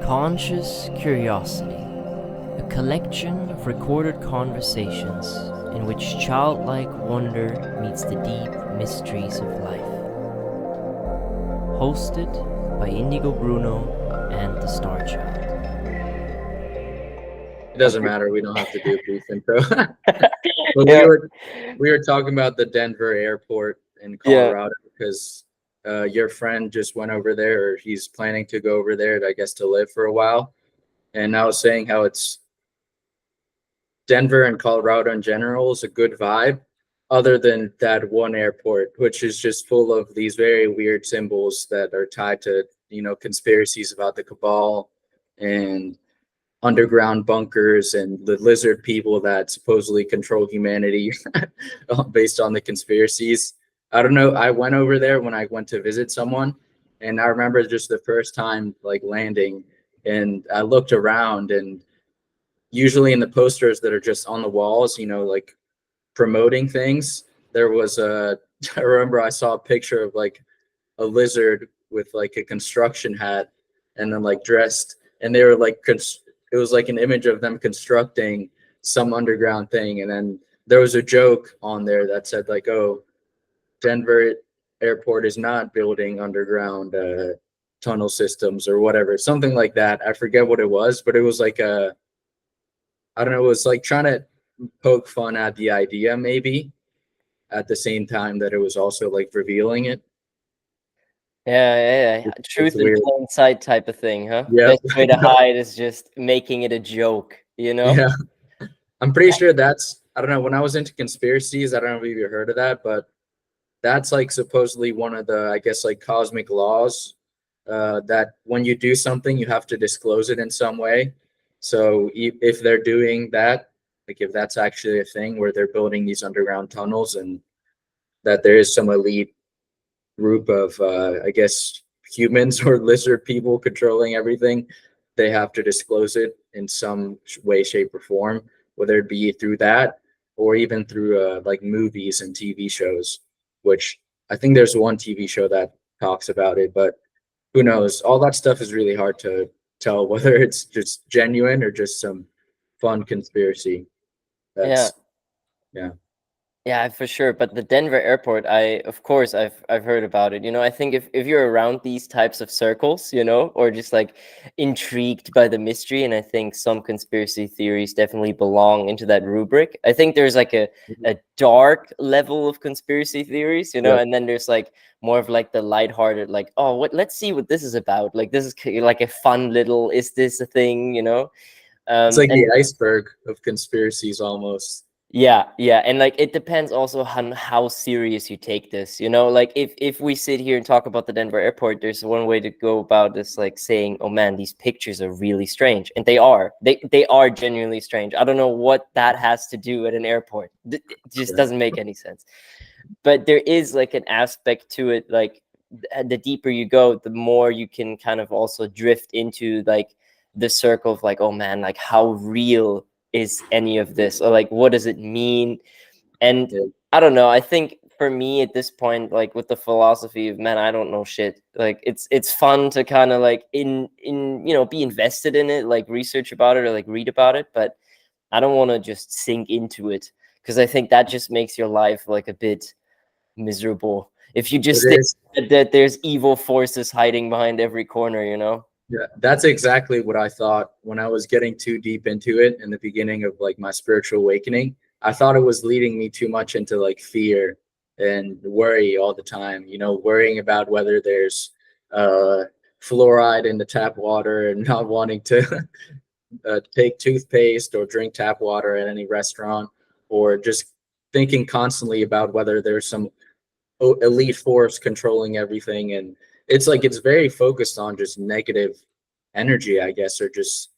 Conscious Curiosity, a collection of recorded conversations in which childlike wonder meets the deep mysteries of life. Hosted by Indigo Bruno and the Star Child. It doesn't matter. We don't have to do a brief intro. But Yeah. we were talking about the Denver airport in Colorado because your friend just went over there, or he's planning to go over there, I guess, to live for a while. And I was saying how it's Denver and Colorado in general is a good vibe, other than that one airport, which is just full of these very weird symbols that are tied to, conspiracies about the cabal and underground bunkers and the lizard people that supposedly control humanity based on the conspiracies. I don't know. I went over there when I went to visit someone, and I remember just the first time like landing, and I looked around, and usually in the posters that are just on the walls, like promoting things, there was a I remember I saw a picture of like a lizard with like a construction hat and then like dressed, and they were like it was like an image of them constructing some underground thing. And then there was a joke on there that said like, oh, Denver airport is not building underground tunnel systems or whatever, something like that. I forget what it was, but it was like I don't know, it was like trying to poke fun at the idea, maybe at the same time that it was also like revealing it. Yeah. Truth in plain sight type of thing, huh? Yeah. Best way to hide is just making it a joke, Yeah. I'm pretty sure that's, I don't know, when I was into conspiracies, I don't know if you heard of that, but that's like supposedly one of the, I guess, like cosmic laws that when you do something, you have to disclose it in some way. So if they're doing that, like if that's actually a thing where they're building these underground tunnels, and that there is some elite group of, I guess, humans or lizard people controlling everything, they have to disclose it in some way, shape, or form, whether it be through that or even through like movies and TV shows, which I think there's one TV show that talks about it, but who knows? All that stuff is really hard to tell whether it's just genuine or just some fun conspiracy. That's, yeah. Yeah, for sure. But the Denver airport, of course I've heard about it. I think if you're around these types of circles, or just like intrigued by the mystery, and I think some conspiracy theories definitely belong into that rubric. I think there's like a dark level of conspiracy theories, Yeah. and then there's like more of like the lighthearted, like, oh, let's see what this is about. Like this is like a fun little, is this a thing, It's like the iceberg of conspiracies almost. Yeah, and like it depends also on how serious you take this, like if we sit here and talk about the Denver airport, there's one way to go about this, like saying, oh man, these pictures are really strange, and they are genuinely strange. I don't know what that has to do at an airport. It just doesn't make any sense. But there is like an aspect to it, like the deeper you go, the more you can kind of also drift into like the circle of like, oh man, like how real is any of this, or like what does it mean? And I don't know, I think for me at this point, like with the philosophy of, man, I don't know shit, like it's fun to kind of like in be invested in it, like research about it or like read about it, but I don't want to just sink into it, because I think that just makes your life like a bit miserable if you just think that there's evil forces hiding behind every corner. Yeah, that's exactly what I thought when I was getting too deep into it in the beginning of like my spiritual awakening. I thought it was leading me too much into like fear and worry all the time, worrying about whether there's fluoride in the tap water, and not wanting to take toothpaste or drink tap water at any restaurant, or just thinking constantly about whether there's some elite force controlling everything. And it's like it's very focused on just negative energy, I guess, or just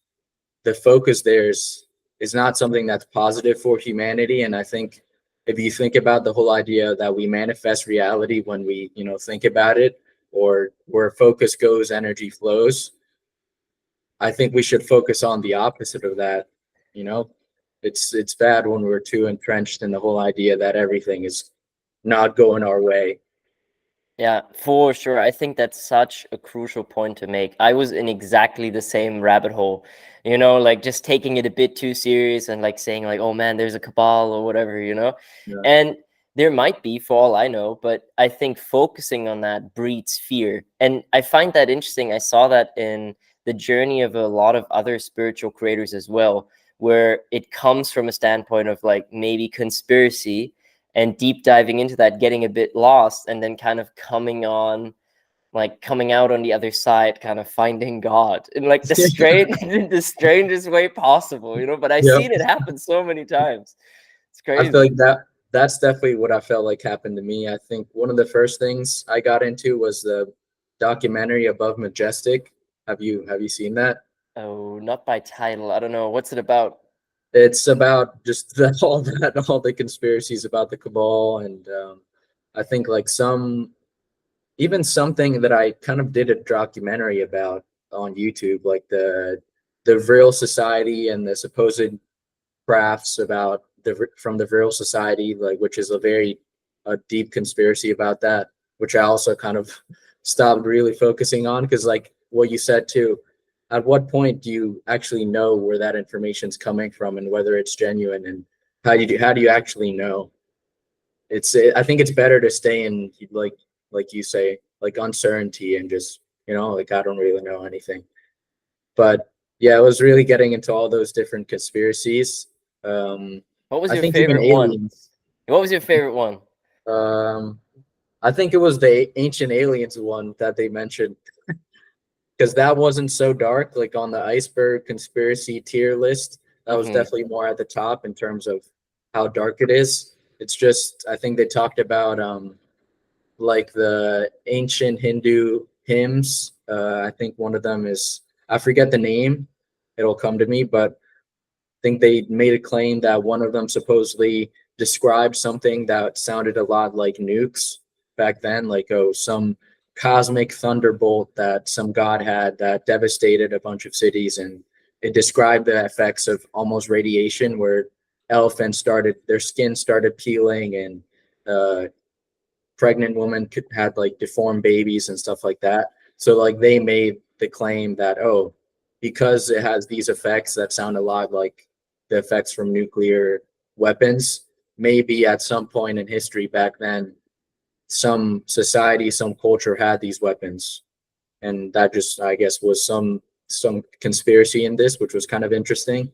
the focus there is not something that's positive for humanity. And I think if you think about the whole idea that we manifest reality when we think about it, or where focus goes energy flows, I think we should focus on the opposite of that. It's bad when we're too entrenched in the whole idea that everything is not going our way. Yeah, for sure. I think that's such a crucial point to make. I was in exactly the same rabbit hole, like just taking it a bit too serious and like saying like, oh man, there's a cabal or whatever. Yeah. And there might be, for all I know, but I think focusing on that breeds fear. And I find that interesting. I saw that in the journey of a lot of other spiritual creators as well, where it comes from a standpoint of like maybe conspiracy and deep diving into that, getting a bit lost, and then kind of coming out on the other side, kind of finding God in like the the strangest way possible, But I've Yep. seen it happen so many times. It's I feel crazy. like that's definitely what I felt like happened to me. I think one of the first things I got into was the documentary Above Majestic. Have you seen that? Oh, not by title. I don't know. What's it about? It's about just all the conspiracies about the cabal, and I think like even something that I kind of did a documentary about on YouTube, like the Vril Society and the supposed crafts about from the Vril Society, like which is a deep conspiracy about that, which I also kind of stopped really focusing on because like what you said too, at what point do you actually know where that information's coming from and whether it's genuine, and how do you actually know? I think it's better to stay in like you say, like uncertainty and just, like I don't really know anything. But yeah, I was really getting into all those different conspiracies. What was I your think even favorite one? aliens. What was your favorite one? Um, I think it was the ancient aliens one that they mentioned because that wasn't so dark. Like on the iceberg conspiracy tier list, that was Hmm. definitely more at the top in terms of how dark it is. It's just I think they talked about like the ancient Hindu hymns. I think one of them is I forget the name. It'll come to me, but think they made a claim that one of them supposedly described something that sounded a lot like nukes back then, like some cosmic thunderbolt that some god had that devastated a bunch of cities, and it described the effects of almost radiation, where elephants started their skin started peeling, and pregnant women had like deformed babies and stuff like that. So like they made the claim that because it has these effects that sound a lot like the effects from nuclear weapons, maybe at some point in history back then, some society, some culture had these weapons, and that just I guess was some conspiracy in this, which was kind of interesting.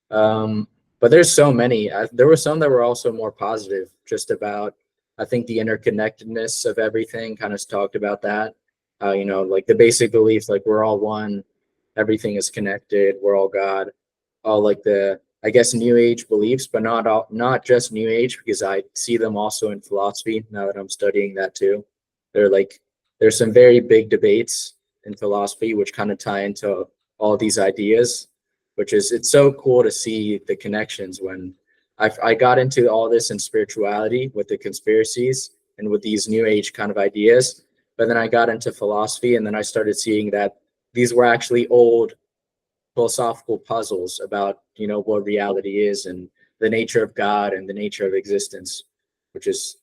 But there's so many. There were some that were also more positive, just about I think the interconnectedness of everything. Kind of talked about that. Like the basic belief, like we're all one, everything is connected, we're all God. All like the I guess New Age beliefs, but not just New Age because I see them also in philosophy now that I'm studying that too. They're like there's some very big debates in philosophy which kind of tie into all these ideas, which is it's so cool to see the connections when I got into all this in spirituality with the conspiracies and with these new age kind of ideas. But then I got into philosophy and then I started seeing that these were actually old philosophical puzzles about, what reality is and the nature of God and the nature of existence, which is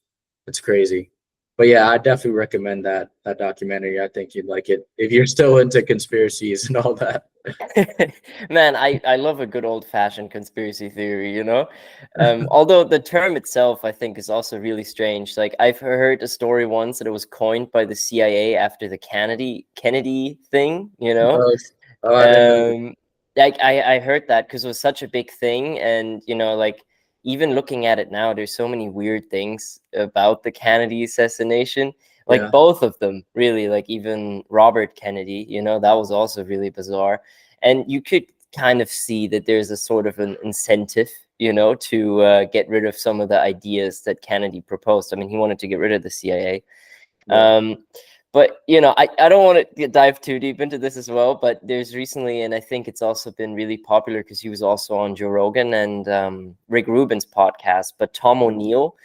it's crazy. But yeah, I definitely recommend that documentary. I think you'd like it if you're still into conspiracies and all that. Man, I love a good old fashioned conspiracy theory. Although the term itself, I think, is also really strange. Like I've heard a story once that it was coined by the CIA after the Kennedy thing. Oh, I didn't know that. Um, like I heard that because it was such a big thing, and like even looking at it now, there's so many weird things about the Kennedy assassination. Like Yeah. both of them, really. Like even Robert Kennedy, that was also really bizarre, and you could kind of see that there's a sort of an incentive, to get rid of some of the ideas that Kennedy proposed. I mean, he wanted to get rid of the CIA. Yeah. Um, but I don't want to dive too deep into this as well. But there's recently, and I think it's also been really popular because he was also on Joe Rogan and Rick Rubin's podcast. But Tom O'Neill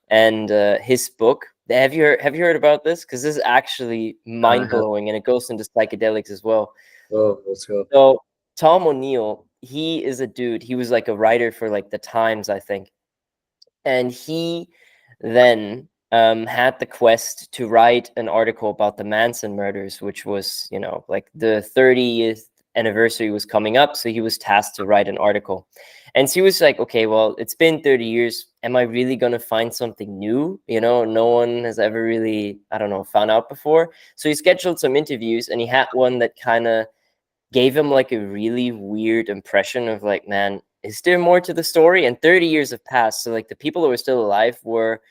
and his book. Have you heard about this? Because this is actually I mind have. blowing, and it goes into psychedelics as well. Oh, let's go. So Tom O'Neill, he is a dude. He was like a writer for like the Times, I think, and he then had the quest to write an article about the Manson murders, which was, like the 30th anniversary was coming up. So he was tasked to write an article. And so he was like, okay, well, it's been 30 years. Am I really going to find something new? No one has ever really, I don't know, found out before. So he scheduled some interviews, and he had one that kind of gave him like a really weird impression of like, man, is there more to the story? And 30 years have passed. So like the people who were still alive were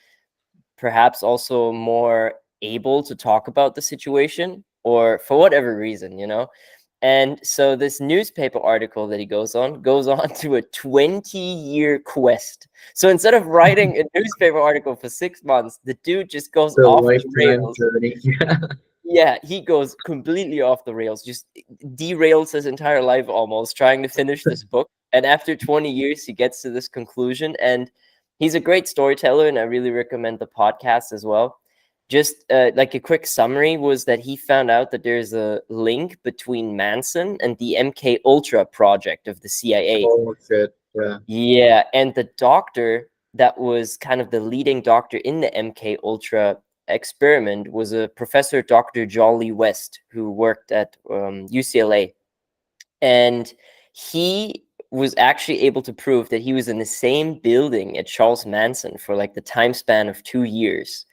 perhaps also more able to talk about the situation, or for whatever reason. And so this newspaper article that he goes on to a 20-year quest. So instead of writing a newspaper article for 6 months, the dude just goes The off the lifetime rails. journey. Yeah, he goes completely off the rails, just derails his entire life almost trying to finish this book. And after 20 years, he gets to this conclusion. And he's a great storyteller, and I really recommend the podcast as well. Just like a quick summary was that he found out that there's a link between Manson and the MK Ultra project of the CIA. Oh shit! Yeah. Yeah, and the doctor that was kind of the leading doctor in the MK Ultra experiment was a professor, Dr. Jolly West, who worked at UCLA. And he was actually able to prove that he was in the same building at Charles Manson for like the time span of 2 years.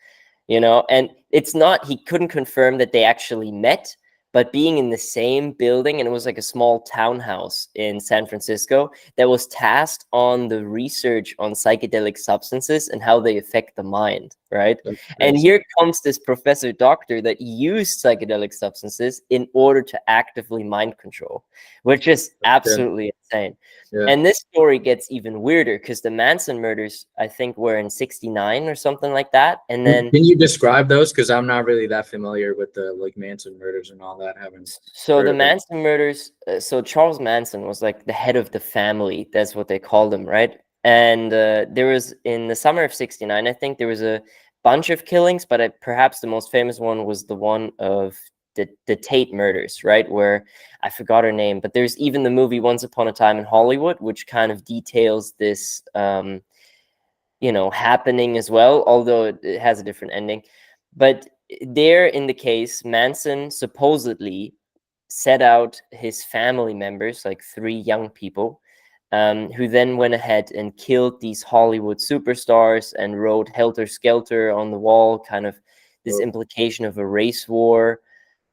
And it's not, he couldn't confirm that they actually met, but being in the same building, and it was like a small townhouse in San Francisco that was tasked on the research on psychedelic substances and how they affect the mind, right? And here comes this professor doctor that used psychedelic substances in order to actively mind control, which is absolutely insane. Yeah. And this story gets even weirder because the Manson murders, I think, were in 1969 or something like that. And then, can you describe those? Because I'm not really that familiar with the like Manson murders and all that. So the Manson murders. So Charles Manson was like the head of the family. That's what they called him, right? And there was, in the summer of 1969, I think there was a bunch of killings, but perhaps the most famous one was the one of the Tate murders, right? Where I forgot her name, but there's even the movie Once Upon a Time in Hollywood, which kind of details this, happening as well, although it has a different ending. But there, in the case, Manson supposedly set out his family members, like 3 young people, who then went ahead and killed these Hollywood superstars and wrote Helter Skelter on the wall, kind of this implication of a race war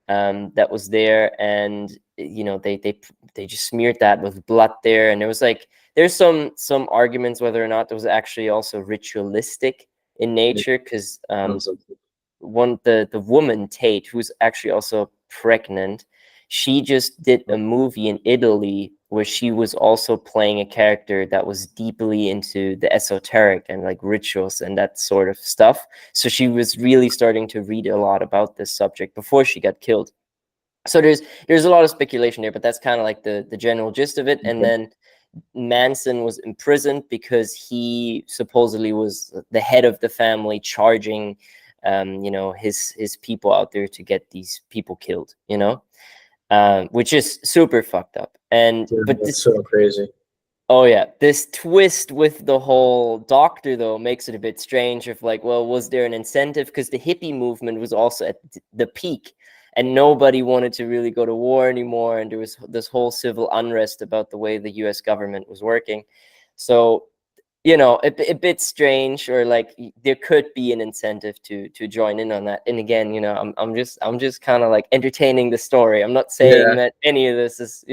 that was there. And they just smeared that with blood there. And it was like, there's some arguments whether or not it was actually also ritualistic in nature, because the woman Tate, who's actually also pregnant, she just did a movie in Italy where she was also playing a character that was deeply into the esoteric and like rituals and that sort of stuff. So she was really starting to read a lot about this subject before she got killed. So there's a lot of speculation there, but that's kind of like the general gist of it. And then Manson was imprisoned because he supposedly was the head of the family, charging his people out there to get these people killed, which is super fucked up. And but this, so crazy. Oh yeah, this twist with the whole doctor though makes it a bit strange. Of like, well, was there an incentive? Because the hippie movement was also at the peak, and nobody wanted to really go to war anymore, and there was this whole civil unrest about the way the U.S. government was working. So, a bit strange, or like there could be an incentive to join in on that. And again, I'm just kind of like entertaining the story. I'm not saying that any of this is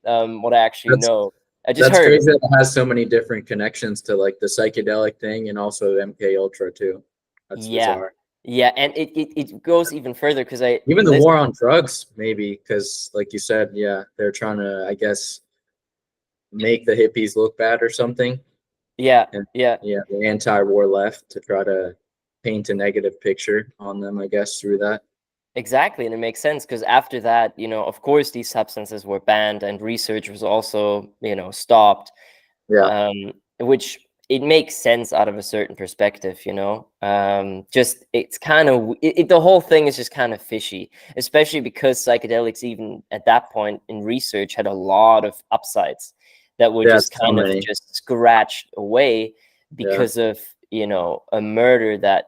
what I actually know. I just heard crazy that it has so many different connections to like the psychedelic thing and also MK Ultra too. That's bizarre. Yeah, and it goes even further because even the war on drugs, maybe, because like you said, they're trying to, I guess, make the hippies look bad or something. Yeah, the anti-war left to try to paint a negative picture on them, I guess, through that. Exactly, and it makes sense because after that, of course, these substances were banned and research was also, stopped. Yeah. Which it makes sense out of a certain perspective, just it's kind of the whole thing is just kind of fishy, especially because psychedelics, even at that point in research, had a lot of upsides that were just kind of just scratched away because of you know, a murder that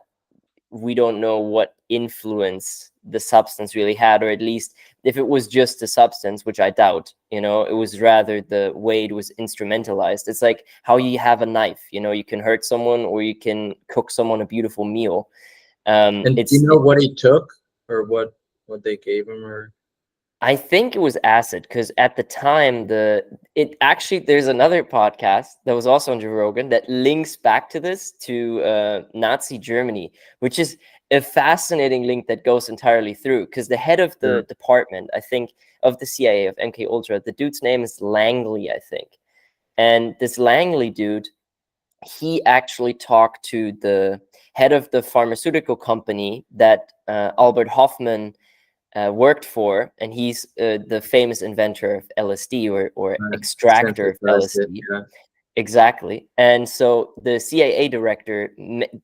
we don't know what influence the substance really had, or at least if it was just the substance, which I doubt, you know, it was rather the way it was instrumentalized. It's like how you have a knife, you know, you can hurt someone or you can cook someone a beautiful meal. And do you know what he took, or what they gave him, or? I think it was acid, because at the time there's another podcast that was also on Joe Rogan that links back to this, to Nazi Germany, which is a fascinating link that goes entirely through, because the head of the department, I think, of the CIA, of MK Ultra, the dude's name is Langley, I think. And this Langley dude, he actually talked to the head of the pharmaceutical company that Albert Hoffman worked for, and he's the famous inventor of LSD, or extractor of LSD. Yeah. Exactly. And so the CIA director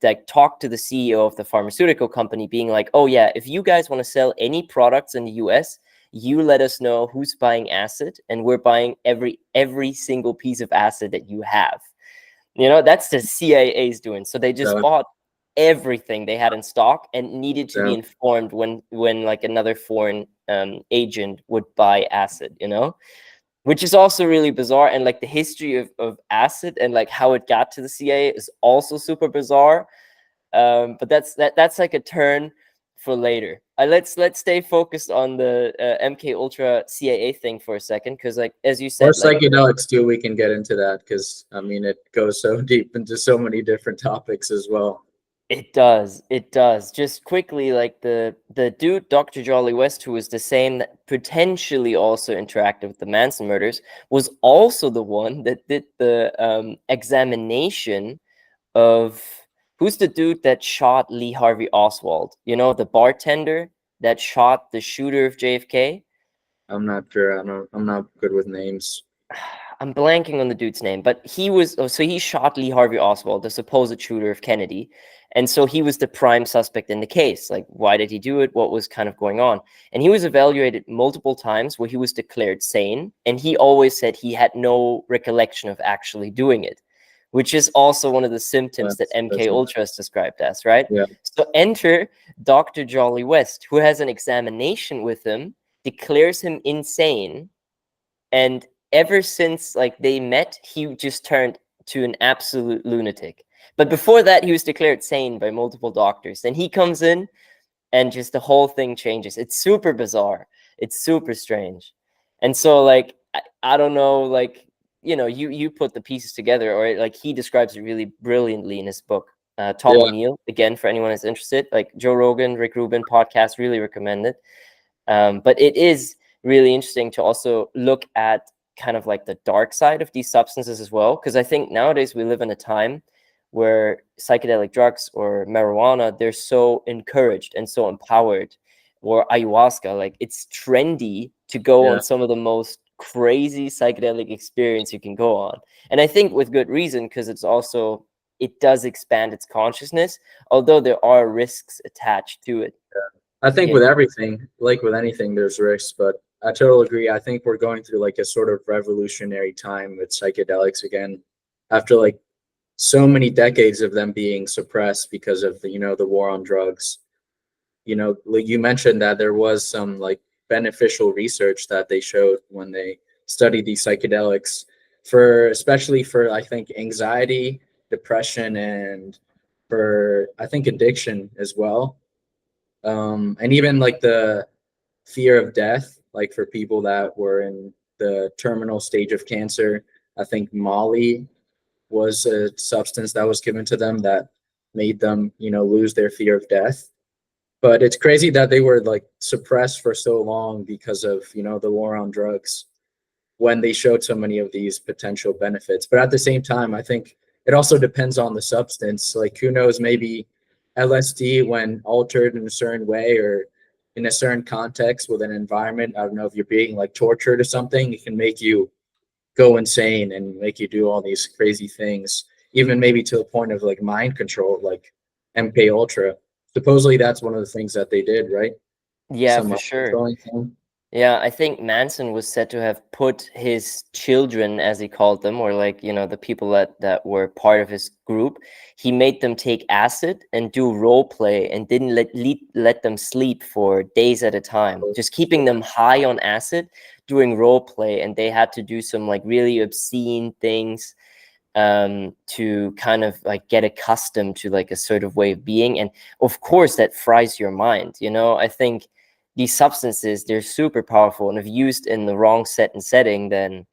like talked to the CEO of the pharmaceutical company, being like, oh yeah, if you guys want to sell any products in the US, you let us know who's buying acid, and we're buying every single piece of acid that you have. You know, that's the CIA's doing. So they just bought everything they had in stock and needed to be informed when like another foreign agent would buy acid, you know, which is also really bizarre. And like the history of acid and like how it got to the CIA is also super bizarre. But that's like a turn for later. Let's stay focused on the MK Ultra CIA thing for a second, because like as you said, Or psychedelics too, we can get into that, because I mean it goes so deep into so many different topics as well. It does. It does. Just quickly, like the dude, Dr. Jolly West, who was the same that potentially also interacted with the Manson murders, was also the one that did the examination of who's the dude that shot Lee Harvey Oswald. You know, the bartender that shot the shooter of JFK. I'm not sure. I'm not good with names. I'm blanking on the dude's name, but he was, so he shot Lee Harvey Oswald, the supposed shooter of Kennedy. And so he was the prime suspect in the case. Like, why did he do it? What was kind of going on? And he was evaluated multiple times where he was declared sane. And he always said he had no recollection of actually doing it, which is also one of the symptoms that MK Ultra is described as, right? Yeah. So enter Dr. Jolly West, who has an examination with him, declares him insane, and ever since like they met, he just turned to an absolute lunatic. But before that, he was declared sane by multiple doctors. Then he comes in, and just the whole thing changes. It's super bizarre. It's super strange. And so like I don't know, like, you know, you put the pieces together, or like he describes it really brilliantly in his book. Tom O'Neill, again, for anyone that's interested, like Joe Rogan, Rick Rubin podcast, really recommend it. But it is really interesting to also look at kind of like the dark side of these substances as well, because I think nowadays we live in a time where psychedelic drugs or marijuana, they're so encouraged and so empowered, or ayahuasca, like it's trendy to go on some of the most crazy psychedelic experience you can go on. And I think with good reason, because it's also, it does expand its consciousness, although there are risks attached to it. I think with everything, like with anything, there's risks, but I totally agree. I think we're going through like a sort of revolutionary time with psychedelics again, after like so many decades of them being suppressed because of the, you know, the war on drugs. You know, like you mentioned that there was some like beneficial research that they showed when they studied these psychedelics, for especially for I think anxiety, depression, and for I think addiction as well. And even like the fear of death, like for people that were in the terminal stage of cancer. I think Molly was a substance that was given to them that made them, you know, lose their fear of death. But it's crazy that they were like suppressed for so long because of, you know, the war on drugs, when they showed so many of these potential benefits. But at the same time, I think it also depends on the substance. Like, who knows, maybe LSD, when altered in a certain way or in a certain context with an environment, I don't know, if you're being like tortured or something, it can make you go insane and make you do all these crazy things, even maybe to the point of like mind control, like MK Ultra. Supposedly that's one of the things that they did, right? Yeah, Some for mind sure. controlling thing. Yeah, I think Manson was said to have put his children, as he called them, or like, you know, the people that were part of his group, he made them take acid and do role play and didn't let them sleep for days at a time, just keeping them high on acid, doing role play, and they had to do some like really obscene things to kind of like get accustomed to like a sort of way of being. And of course that fries your mind, you know. I think these substances, they're super powerful, and if used in the wrong set and setting, then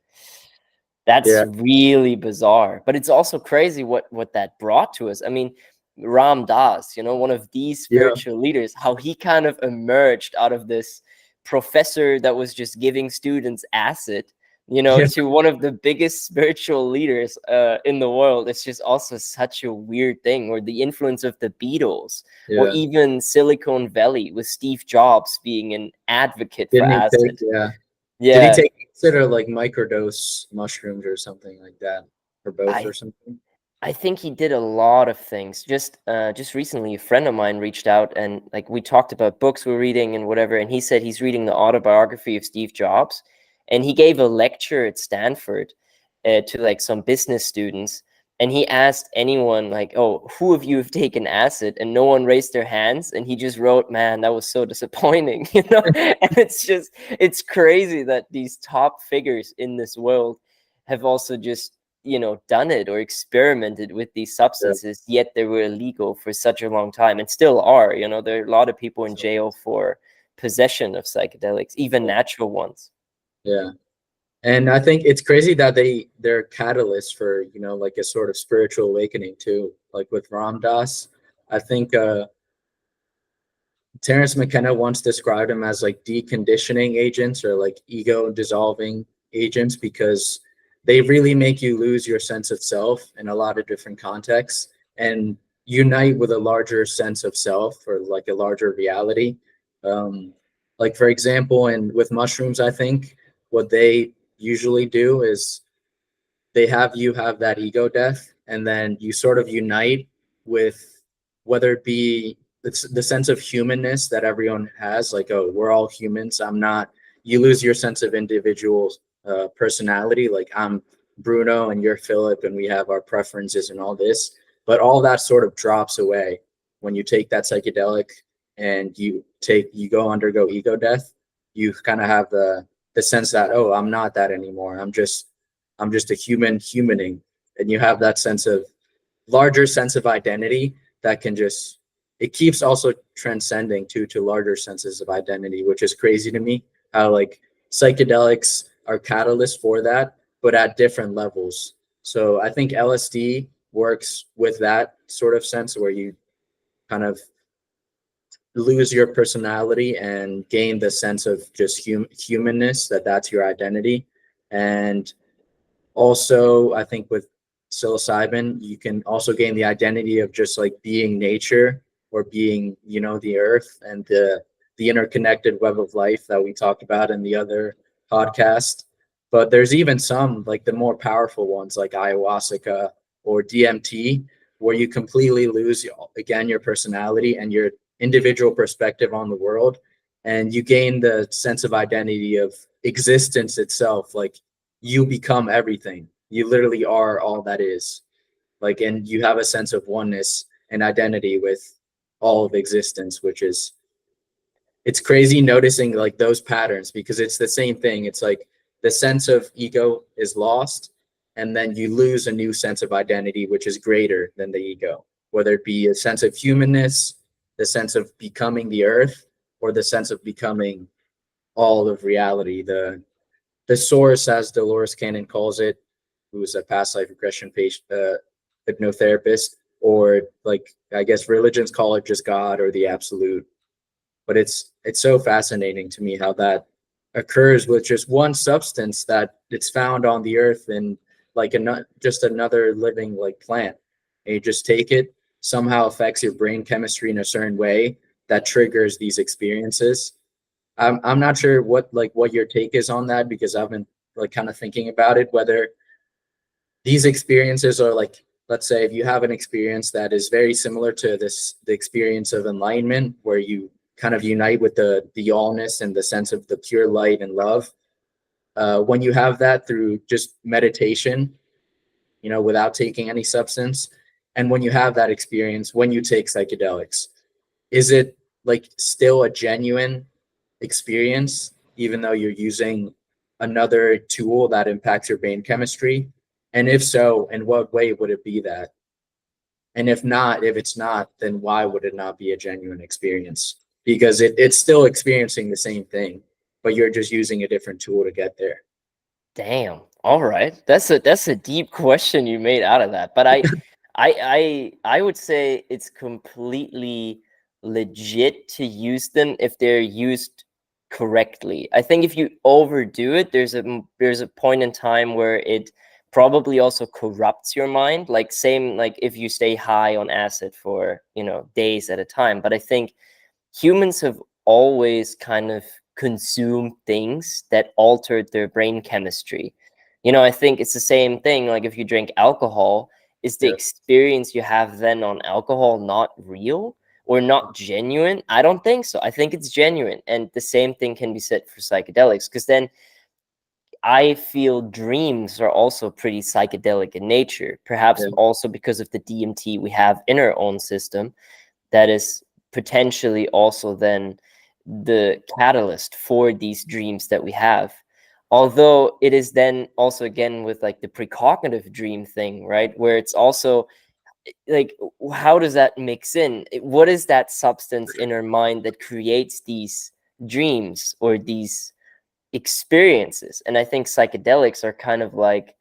that's Yeah, really bizarre. But it's also crazy what that brought to us. I mean, Ram Dass, you know, one of these yeah, spiritual leaders, how he kind of emerged out of this professor that was just giving students acid, you know, yeah, to one of the biggest spiritual leaders in the world. It's just also such a weird thing. Or the influence of the Beatles, or yeah. even Silicon Valley with Steve Jobs being an advocate for Didn't he take? acid. Yeah. Did he Yeah, take consider like microdose mushrooms or something like that, or both I or something? I think he did a lot of things. Just recently, a friend of mine reached out, and like we talked about books we're reading and whatever, and he said he's reading the autobiography of Steve Jobs, and he gave a lecture at Stanford to like some business students, and he asked anyone like, "Oh, who of you have taken acid?" And no one raised their hands, and he just wrote, "Man, that was so disappointing," you know. And it's crazy that these top figures in this world have also just, you know, done it or experimented with these Yeah. substances, yet they were illegal for such a long time and still are. You know, there are a lot of people in So, jail for possession of psychedelics, even natural ones. yeah. And I think it's crazy that they're catalysts for, like a sort of spiritual awakening too. Like with Ram Dass, I think Terence McKenna once described them as like deconditioning agents or like ego dissolving agents because they really make you lose your sense of self in a lot of different contexts and unite with a larger sense of self or like a larger reality. Um, like for example, and with mushrooms, I think what they usually do is they have you have that ego death and then you sort of unite with whether it be the sense of humanness that everyone has, like, oh, we're all humans, I'm not, you lose your sense of individual personality, like I'm Bruno and you're Philip and we have our preferences and all this, but all that sort of drops away when you take that psychedelic and you go undergo ego death. You kind of have the sense that, oh, I'm not that anymore, I'm just a human humaning, and you have that sense of larger sense of identity that can just, it keeps also transcending to larger senses of identity, which is crazy to me. How like psychedelics are catalysts for that, but at different levels. So I think LSD works with that sort of sense where you kind of lose your personality and gain the sense of just humanness, that's your identity. And also, I think with psilocybin, you can also gain the identity of just like being nature or being, the earth and the interconnected web of life that we talked about in the other podcast. But there's even some like the more powerful ones like ayahuasca or DMT, where you completely lose again your personality and your individual perspective on the world, and you gain the sense of identity of existence itself. Like you become everything. You literally are all that is. Like, and you have a sense of oneness and identity with all of existence, which is, it's crazy noticing like those patterns because it's the same thing. It's like the sense of ego is lost, and then you lose a new sense of identity, which is greater than the ego, whether it be a sense of humanness, the sense of becoming the earth, or the sense of becoming all of reality, the source, as Dolores Cannon calls it, who's a past life regression patient, hypnotherapist, or like I guess religions call it just God or the absolute. But it's so fascinating to me how that occurs with just one substance that it's found on the earth and like just another living like plant. And you just take it, somehow affects your brain chemistry in a certain way that triggers these experiences. I'm not sure what your take is on that because I've been like kind of thinking about it, whether these experiences are like, let's say if you have an experience that is very similar to the experience of enlightenment, where you kind of unite with the allness and the sense of the pure light and love. When you have that through just meditation, you know, without taking any substance, and when you have that experience when you take psychedelics, is it like still a genuine experience even though you're using another tool that impacts your brain chemistry? And if so, in what way would it be that? And if not, if it's not, then why would it not be a genuine experience? Because it's still experiencing the same thing, but you're just using a different tool to get there. Damn. All right. That's a deep question you made out of that. But I would say it's completely legit to use them if they're used correctly. I think if you overdo it, there's a point in time where it probably also corrupts your mind. Like same like if you stay high on acid for, you know, days at a time. But I think humans have always kind of consumed things that altered their brain chemistry. You know, I think it's the same thing. Like if you drink alcohol, is the Yeah. experience you have then on alcohol not real or not genuine? I don't think so. I think it's genuine. And the same thing can be said for psychedelics, because then I feel dreams are also pretty psychedelic in nature, perhaps Yeah. also because of the DMT we have in our own system that is potentially also then the catalyst for these dreams that we have. Although it is then also again with like the precognitive dream thing, right? Where it's also like, how does that mix in? What is that substance in our mind that creates these dreams or these experiences? And I think psychedelics are kind of like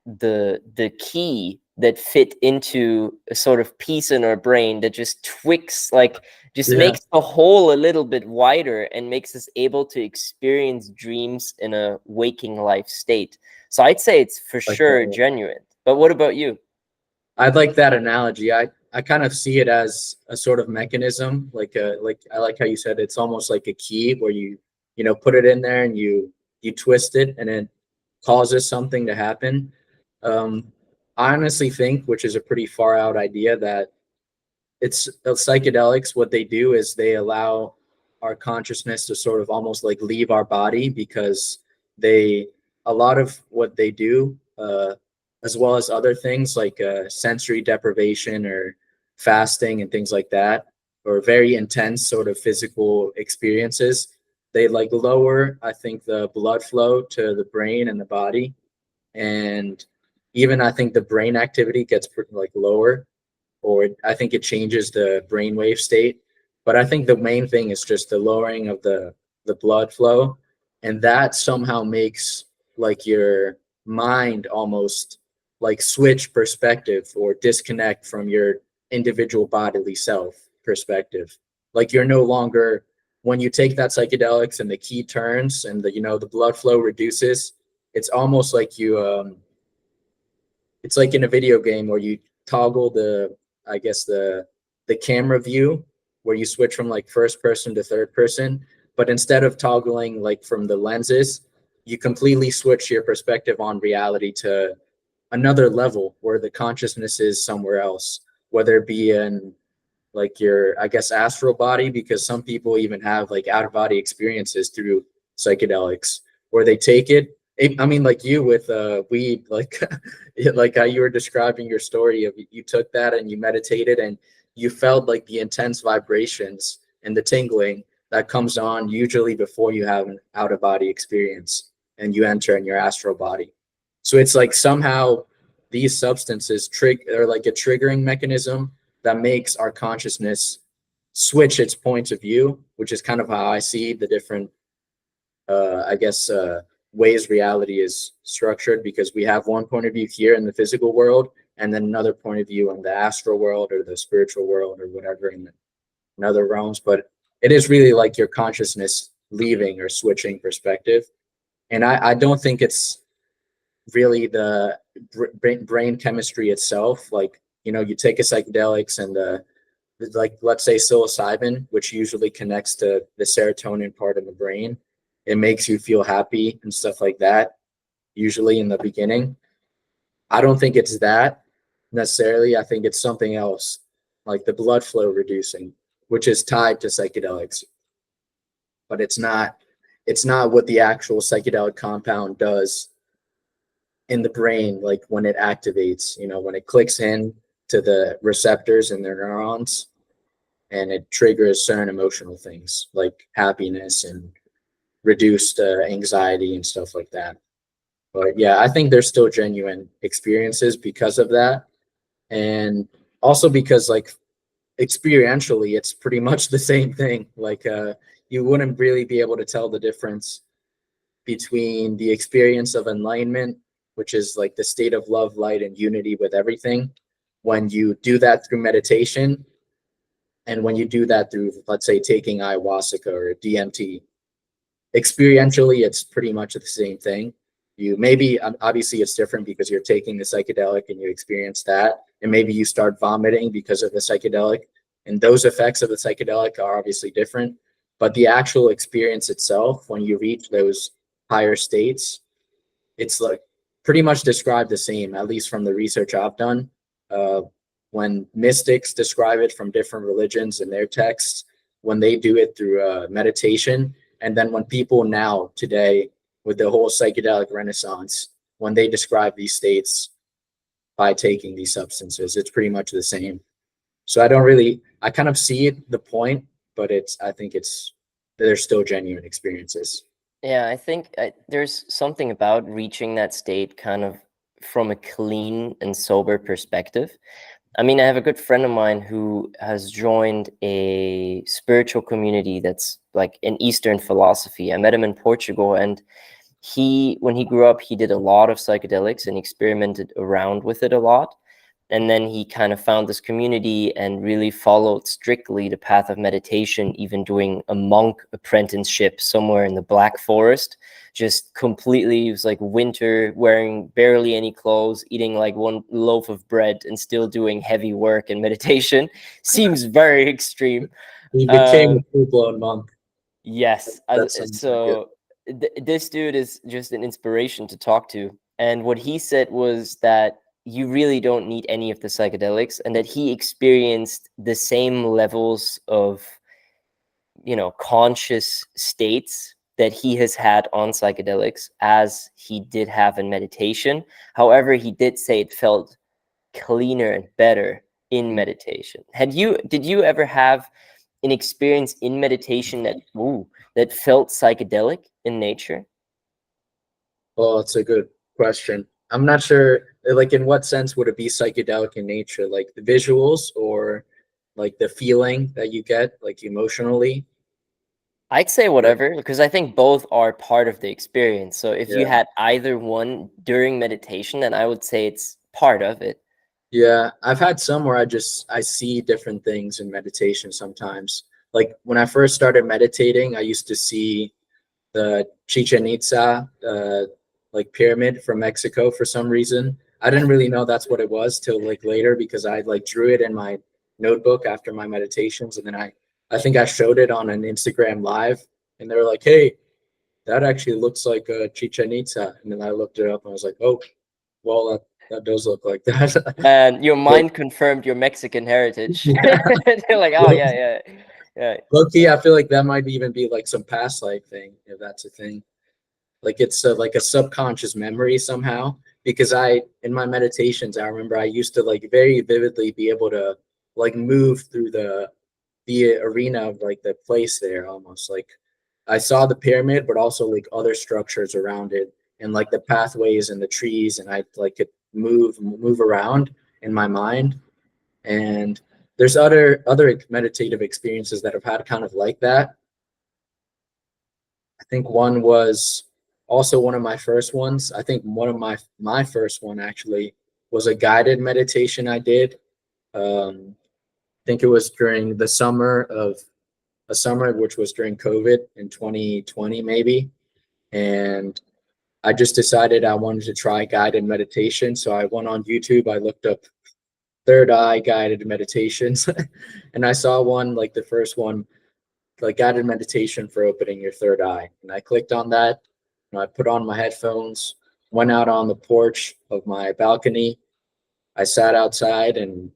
the key that fit into a sort of piece in our brain that just tweaks, like just Yeah. makes the hole a little bit wider and makes us able to experience dreams in a waking life state. So I'd say it's for Like sure genuine. But what about you? I'd like that analogy. I kind of see it as a sort of mechanism, like I like how you said it's almost like a key where you know put it in there and you twist it and it causes something to happen. I honestly think, which is a pretty far out idea, that it's psychedelics. What they do is they allow our consciousness to sort of almost like leave our body, because they a lot of what they do, as well as other things like sensory deprivation or fasting and things like that, or very intense sort of physical experiences, they like lower, I think, the blood flow to the brain and the body. And even I think the brain activity gets like lower, or I think it changes the brainwave state. But I think the main thing is just the lowering of the blood flow, and that somehow makes like your mind almost like switch perspective or disconnect from your individual bodily self perspective. Like you're no longer, when you take that psychedelics and the key turns and the, you know, the blood flow reduces, it's almost like you it's like in a video game where you toggle the, I guess, the camera view, where you switch from like first person to third person, but instead of toggling like from the lenses, you completely switch your perspective on reality to another level where the consciousness is somewhere else, whether it be in like your, I guess, astral body, because some people even have like out of body experiences through psychedelics where they take it. I mean, like you with weed, like like how you were describing your story of you took that and you meditated and you felt like the intense vibrations and the tingling that comes on usually before you have an out of body experience and you enter in your astral body. So it's like somehow these substances are like a triggering mechanism that makes our consciousness switch its points of view, which is kind of how I see the different, I guess, ways reality is structured, because we have one point of view here in the physical world and then another point of view in the astral world or the spiritual world or whatever in other realms. But it is really like your consciousness leaving or switching perspective. And I don't think it's really the brain chemistry itself. Like, you know, you take a psychedelics and like let's say psilocybin, which usually connects to the serotonin part of the brain, it makes you feel happy and stuff like that, usually in the beginning. I don't think it's that necessarily. I think it's something else, like the blood flow reducing. which is tied to psychedelics, but it's not what the actual psychedelic compound does in the brain, like when it activates, when it clicks in to the receptors in their neurons and it triggers certain emotional things like happiness and reduced anxiety and stuff like that. But yeah, I think there's still genuine experiences because of that. And also because like experientially, it's pretty much the same thing. Like you wouldn't really be able to tell the difference between the experience of enlightenment, which is like the state of love, light, and unity with everything, when you do that through meditation, and when you do that through, let's say, taking ayahuasca or DMT. Experientially, it's pretty much the same thing. You maybe, obviously it's different because you're taking the psychedelic and you experience that, and maybe you start vomiting because of the psychedelic, and those effects of the psychedelic are obviously different. But the actual experience itself, when you reach those higher states, it's like pretty much described the same, at least from the research I've done. Uh, when mystics describe it from different religions in their texts, when they do it through meditation, and then when people now today with the whole psychedelic renaissance, when they describe these states by taking these substances, it's pretty much the same. So I kind of see the point, but I think there's still genuine experiences. Yeah, I think there's something about reaching that state kind of from a clean and sober perspective. I mean, I have a good friend of mine who has joined a spiritual community that's like an Eastern philosophy. I met him in Portugal, and when he grew up, he did a lot of psychedelics and experimented around with it a lot. And then he kind of found this community and really followed strictly the path of meditation, even doing a monk apprenticeship somewhere in the Black Forest. Just completely, it was like winter, wearing barely any clothes, eating like one loaf of bread, and still doing heavy work and meditation. Seems very extreme. He became a full-blown monk. Yes. That sounds like it. So this dude is just an inspiration to talk to. And what he said was that you really don't need any of the psychedelics, and that he experienced the same levels of, conscious states that he has had on psychedelics as he did have in meditation. However, he did say it felt cleaner and better in meditation. Did you ever have an experience in meditation that felt psychedelic in nature? Well, it's a good question. I'm not sure, like, in what sense would it be psychedelic in nature? Like the visuals or like the feeling that you get, like emotionally? I'd say whatever, because I think both are part of the experience. So if you Yeah. had either one during meditation, then I would say it's part of it. Yeah, I've had some where I see different things in meditation sometimes. Like when I first started meditating, I used to see the Chichen Itza like pyramid from Mexico for some reason. I didn't really know that's what it was till like later because I like drew it in my notebook after my meditations, and then I think I showed it on an Instagram live, and they were like, "Hey, that actually looks like Chichen Itza," and then I looked it up and I was like, "Oh, well, that does look like that." And your But mind confirmed your Mexican heritage. yeah, They're like, oh yeah, yeah, yeah. low key, I feel like that might even be like some past life thing, if that's a thing. Like it's like a subconscious memory somehow. Because in my meditations, I remember I used to like very vividly be able to like move through the arena of like the place there almost. Like I saw the pyramid, but also like other structures around it and like the pathways and the trees, and I like could move around in my mind. And there's other meditative experiences that I've had kind of like that. I think one was also one of my first ones. I think one of my first one actually was a guided meditation I did. I think it was during the summer of a summer which was during COVID in 2020 maybe, and I just decided I wanted to try guided meditation. So I went on YouTube. I looked up third eye guided meditations, and I saw one like the first one like guided meditation for opening your third eye. And I clicked on that. I put on my headphones, went out on the porch of my balcony. I sat outside and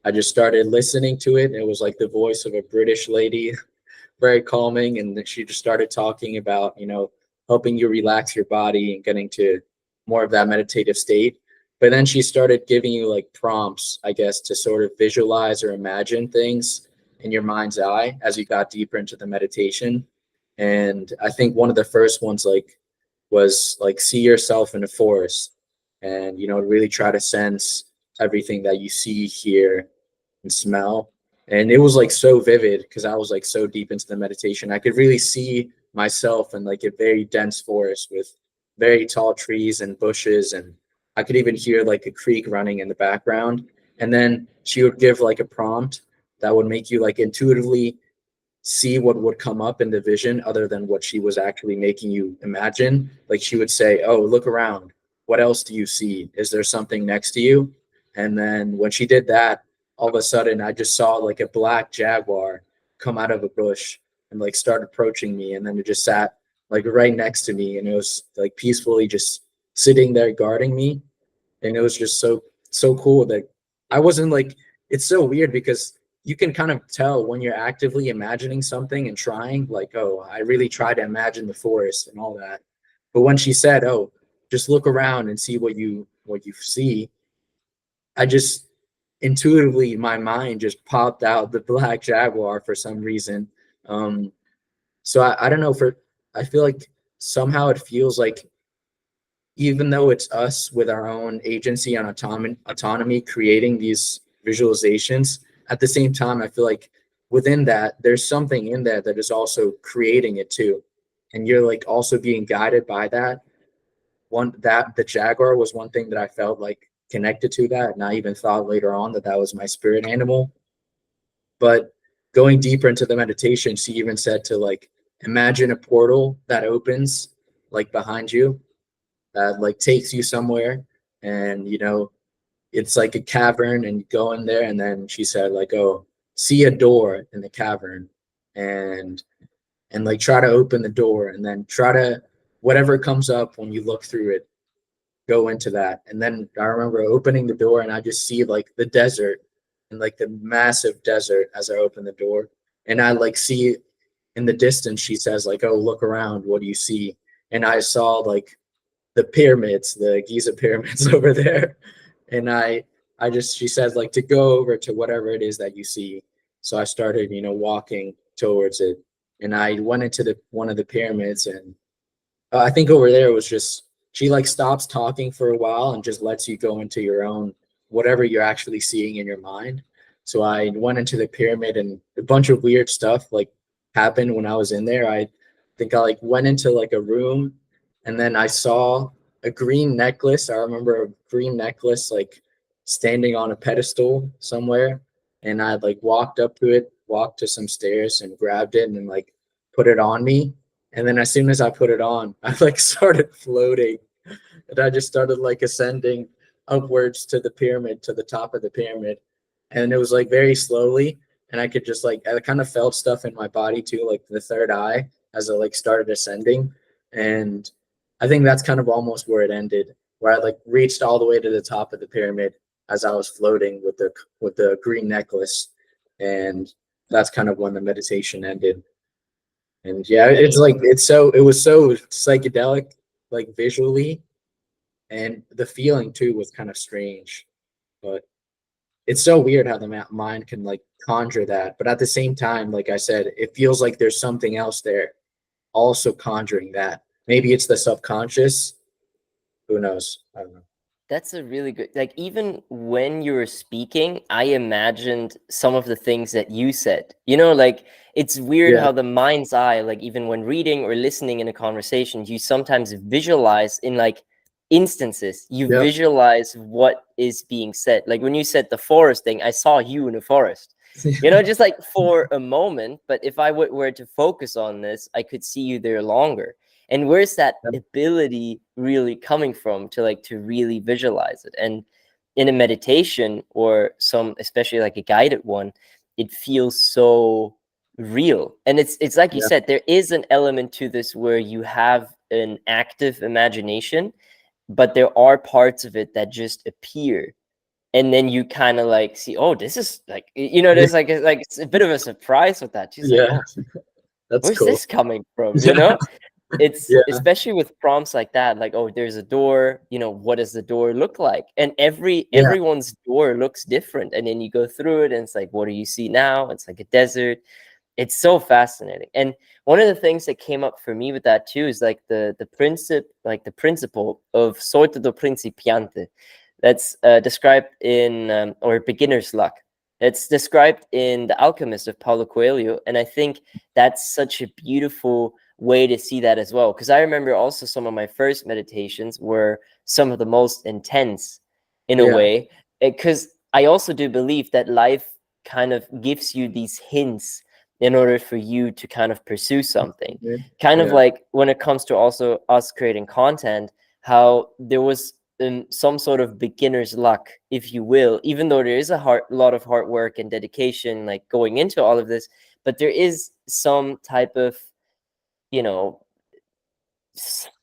I just started listening to it. It was like the voice of a British lady, very calming. And then she just started talking about, helping you relax your body and getting to more of that meditative state. But then she started giving you like prompts, I guess, to sort of visualize or imagine things in your mind's eye as you got deeper into the meditation. And I think one of the first ones was like see yourself in a forest and really try to sense everything that you see, hear, and smell. And it was like so vivid because I was like so deep into the meditation. I could really see myself in like a very dense forest with very tall trees and bushes, and I could even hear like a creek running in the background. And then she would give like a prompt that would make you like intuitively see what would come up in the vision other than what she was actually making you imagine. Like she would say, "Oh, look around. What else do you see? Is there something next to you?" And then when she did that, all of a sudden I just saw like a black jaguar come out of a bush and like start approaching me. And then it just sat like right next to me, and it was like peacefully just sitting there guarding me. And it was just so cool that I wasn't like, it's so weird because you can kind of tell when you're actively imagining something and trying, like, oh, I really try to imagine the forest and all that. But when she said, "Oh, just look around and see what you see," I just intuitively, my mind just popped out the black jaguar for some reason. um so I don't know, for I feel like somehow it feels like even though it's us with our own agency and autonomy creating these visualizations, at the same time, I feel like within that, there's something in there that is also creating it too. And you're like also being guided by that. One, that the jaguar was one thing that I felt like connected to that. And I even thought later on that that was my spirit animal. But going deeper into the meditation, she even said to like imagine a portal that opens like behind you that like takes you somewhere, and it's like a cavern and you go in there. And then she said like, "Oh, see a door in the cavern, and like try to open the door, and then try to whatever comes up when you look through it, go into that." And then I remember opening the door and I just see like the desert and like the massive desert as I open the door. And I like see in the distance, she says like, "Oh, look around, what do you see?" And I saw like the pyramids, the Giza pyramids over there. And I just, she says like to go over to whatever it is that you see. So I started, walking towards it. And I went into the one of the pyramids, and I think over there it was just, she like stops talking for a while and just lets you go into your own whatever you're actually seeing in your mind. So I went into the pyramid, and a bunch of weird stuff like happened when I was in there. I think I like went into like a room, and then I saw a green necklace. I remember a green necklace like standing on a pedestal somewhere, and I like walked up to it, walked to some stairs and grabbed it and like put it on me. And then as soon as I put it on, I like started floating, and I just started like ascending upwards to the pyramid, to the top of the pyramid. And it was like very slowly. And I could just like, I kind of felt stuff in my body too, like the third eye as I like started ascending. And I think that's kind of almost where it ended, where I like reached all the way to the top of the pyramid as I was floating with the green necklace. And that's kind of when the meditation ended. And yeah, it's like it was so psychedelic, like visually, and the feeling too was kind of strange. But it's so weird how the mind can like conjure that. But at the same time, like I said, it feels like there's something else there also conjuring that. Maybe it's the subconscious. Who knows? I don't know. That's a really good, like, even when you were speaking, I imagined some of the things that you said. Like, it's weird Yeah. how the mind's eye, like, even when reading or listening in a conversation, you sometimes visualize in like instances, you Yep. visualize what is being said. Like, when you said the forest thing, I saw you in a forest, just like for a moment. But if I were to focus on this, I could see you there longer. And where's that ability really coming from to really visualize it? And in a meditation or especially like a guided one, it feels so real. And it's like you said, there is an element to this where you have an active imagination, but there are parts of it that just appear. and then you kind of like see, oh, this is like, you know, there's like it's a bit of a surprise with that. She's like, Yeah, oh, that's where's cool. this coming from, you Yeah, know? It's yeah, especially with prompts like that, like, oh, there's a door, you know, what does the door look like? And yeah, everyone's door looks different, and then you go through it and it's like, what do you see now? It's like a desert. It's so fascinating. And one of the things that came up for me with that too is like the principle of sorte do principiante. That's described in or beginner's luck. It's described in The Alchemist of Paulo Coelho, and I think that's such a beautiful way to see that as well. Because I remember also some of my first meditations were some of the most intense, in a yeah, way, because I also do believe that life kind of gives you these hints in order for you to kind of pursue something. yeah, Kind of yeah, like when it comes to also us creating content, how there was some sort of beginner's luck, if you will, even though there is a lot of hard work and dedication like going into all of this, but there is some type of, you know,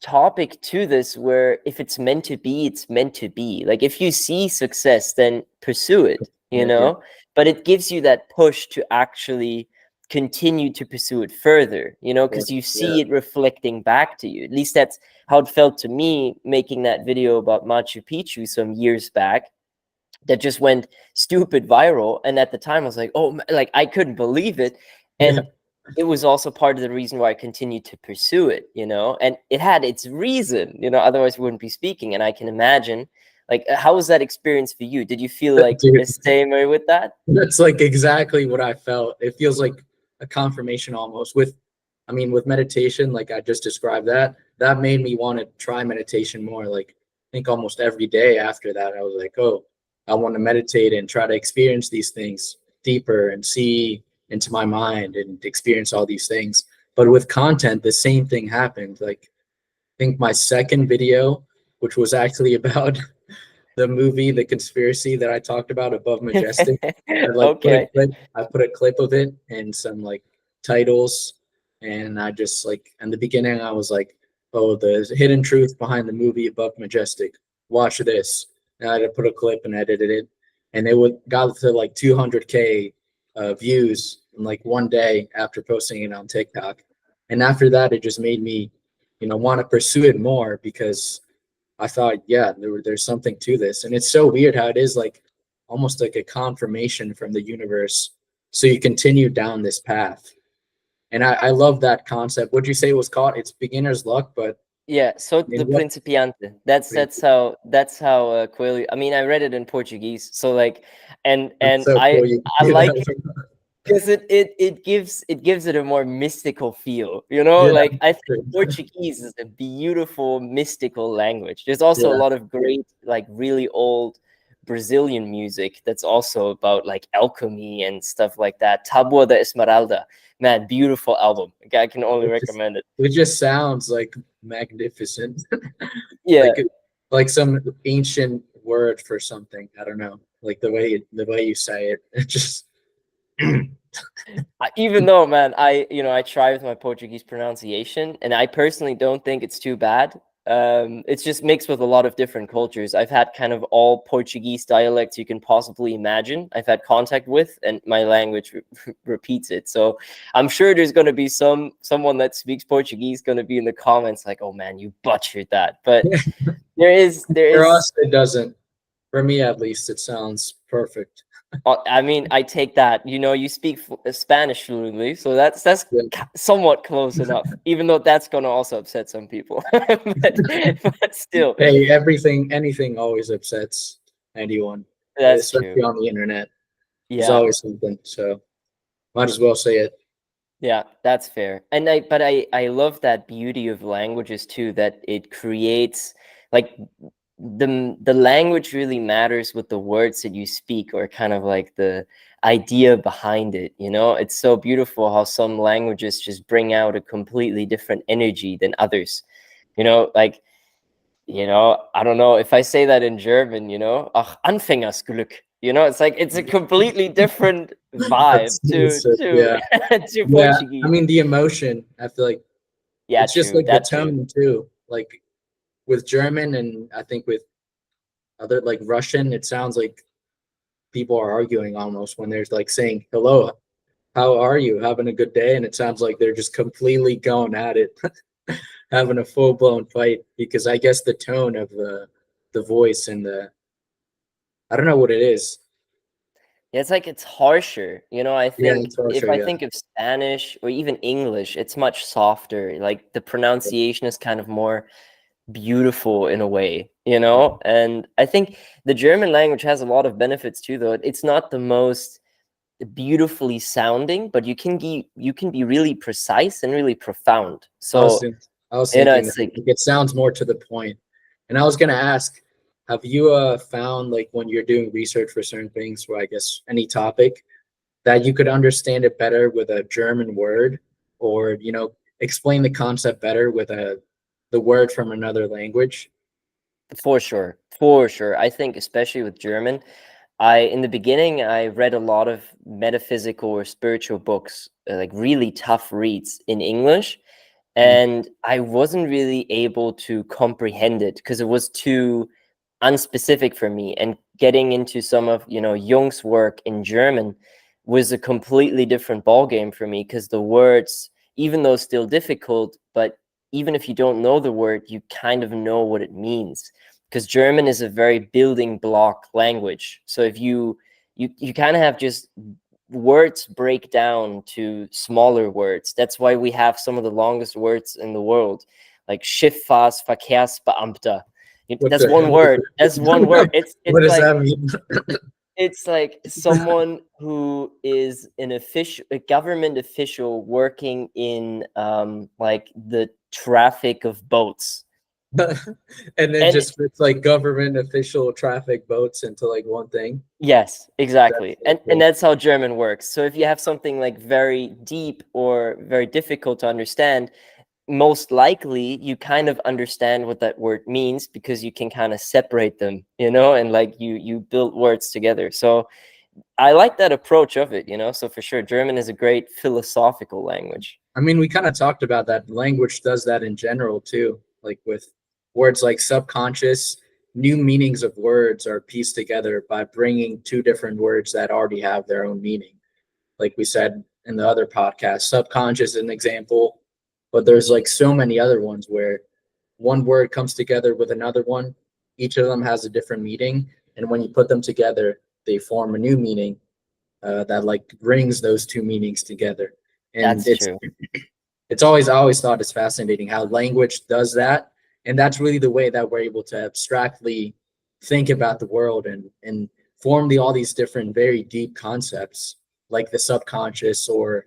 topic to this where if it's meant to be, it's meant to be. Like if you see success, then pursue it, you yeah, yeah, know? But it gives you that push to actually continue to pursue it further, you know, yeah, because you yeah, see it reflecting back to you. At least that's how it felt to me making that video about Machu Picchu some years back that just went stupid viral. And at the time I was like, oh, like I couldn't believe it. yeah. And it was also part of the reason why I continued to pursue it, you know, and it had its reason, you know, otherwise we wouldn't be speaking. And I can imagine, like, how was that experience for you? Did you feel like Dude, the same way with that? that's like exactly what I felt. It feels like a confirmation almost I mean, with meditation, like I just described that made me want to try meditation more. Like, I think almost every day after that, I was like, oh, I want to meditate and try to experience these things deeper and see into my mind and experience all these things. But with content, the same thing happened. Like, I think my second video, which was actually about the movie, the conspiracy that I talked about above Majestic. I like put a Okay. clip. I put a clip of it and some like titles, and I just like in the beginning I was like, "Oh, the hidden truth behind the movie Above Majestic. Watch this." And I had to put a clip and edited it, and it would got to like 200K views in like one day after posting it on TikTok. And after that, it just made me, want to pursue it more because I thought, yeah, there's something to this. And it's so weird how it is like almost like a confirmation from the universe. So you continue down this path. And I love that concept. What'd you say it was called? It's beginner's luck, but Yeah, so in the what principiante. That's how Coelho. I mean, I read it in Portuguese, so like, and that's and so I cool you I do like that. because it gives it a more mystical feel, you know. Yeah, Like I think Portuguese is a beautiful mystical language. There's also a yeah. lot of great, like really old Brazilian music that's also about like alchemy and stuff like that. Tabua da Esmeralda, man, beautiful album. Like, I can only It just recommend it. it just sounds like magnificent. Yeah, like like some ancient word for something. I don't know. Like the way you say it. It just even though, man, I try with my Portuguese pronunciation, and I personally don't think it's too bad. It's just mixed with a lot of different cultures. I've had kind of all Portuguese dialects you can possibly imagine. I've had contact with, and my language repeats it. So I'm sure there's going to be someone that speaks Portuguese going to be in the comments like, "Oh man, you butchered that." But there for is us it doesn't. For me at least, it sounds perfect. I mean, I take that. You know, you speak Spanish fluently, so that's Yeah. somewhat close enough. Even though that's gonna also upset some people, but still, Hey, anything always upsets anyone, that's true. especially on the internet. There's Yeah, always something, so might as well say it. yeah, that's fair. And I love that beauty of languages too. That it creates like the language really matters with the words that you speak, or kind of like the idea behind it, you know. It's so beautiful how some languages just bring out a completely different energy than others, you know. Like, you know, I don't know if I say that in German, you know, ach, Anfängersglück, you know, it's like it's a completely different vibe That's to yeah, to yeah. I Portuguese. mean, the emotion. I feel like Yeah, it's just true, like the that too. tone too. Like with German, and I think with other like Russian, it sounds like people are arguing almost when they're like saying hello, how are you, having a good day, and it sounds like they're just completely going at it, having a full-blown fight, because I guess the tone of the voice and the, I don't know what it is. Yeah, it's like it's harsher. I Yeah, think it's if harsher, I yeah. think of Spanish or even English, it's much softer. Like the pronunciation is kind of more beautiful in a way, And I think the German language has a lot of benefits too, though. It's not the most beautifully sounding, but you can be really precise and really profound. I was So, think, I was thinking it's that like it sounds more to the point. And I was gonna ask, have you found like when you're doing research for certain things, or I guess any topic, that you could understand it better with a German word, or explain the concept better with the word from another language? for sure, for sure. I think especially with German, in the beginning, I read a lot of metaphysical or spiritual books, like really tough reads in English, Mm. and I wasn't really able to comprehend it because it was too unspecific for me. And getting into some of Jung's work in German was a completely different ballgame for me, because the words, even though still difficult, but even if you don't know the word, you kind of know what it means, because German is a very building block language. So if you kind of have just words break down to smaller words. That's why we have some of the longest words in the world, like Schifffahrtsverkehrsbeamter. What That's the one hell? word. That's one word. It's What it's does like that mean? it's like someone who is a government official working in like the traffic of boats. And then And just fits like government official traffic boats into like one thing. yes, That's exactly. so And cool. that's how German works. So if you have something like very deep or very difficult to understand, most likely you kind of understand what that word means, because you can kind of separate them, and like you build words together. So I like that approach of it, so for sure German is a great philosophical language. I mean, we kind of talked about that. Language does that in general too. Like with words like subconscious, new meanings of words are pieced together by bringing two different words that already have their own meaning. Like we said in the other podcast, subconscious is an example, but there's like so many other ones where one word comes together with another one. Each of them has a different meaning, and when you put them together, they form a new meaning that like brings those two meanings together. And That's true. it's always, I always thought it's fascinating how language does that, and that's really the way that we're able to abstractly think about the world and form all these different very deep concepts like the subconscious, or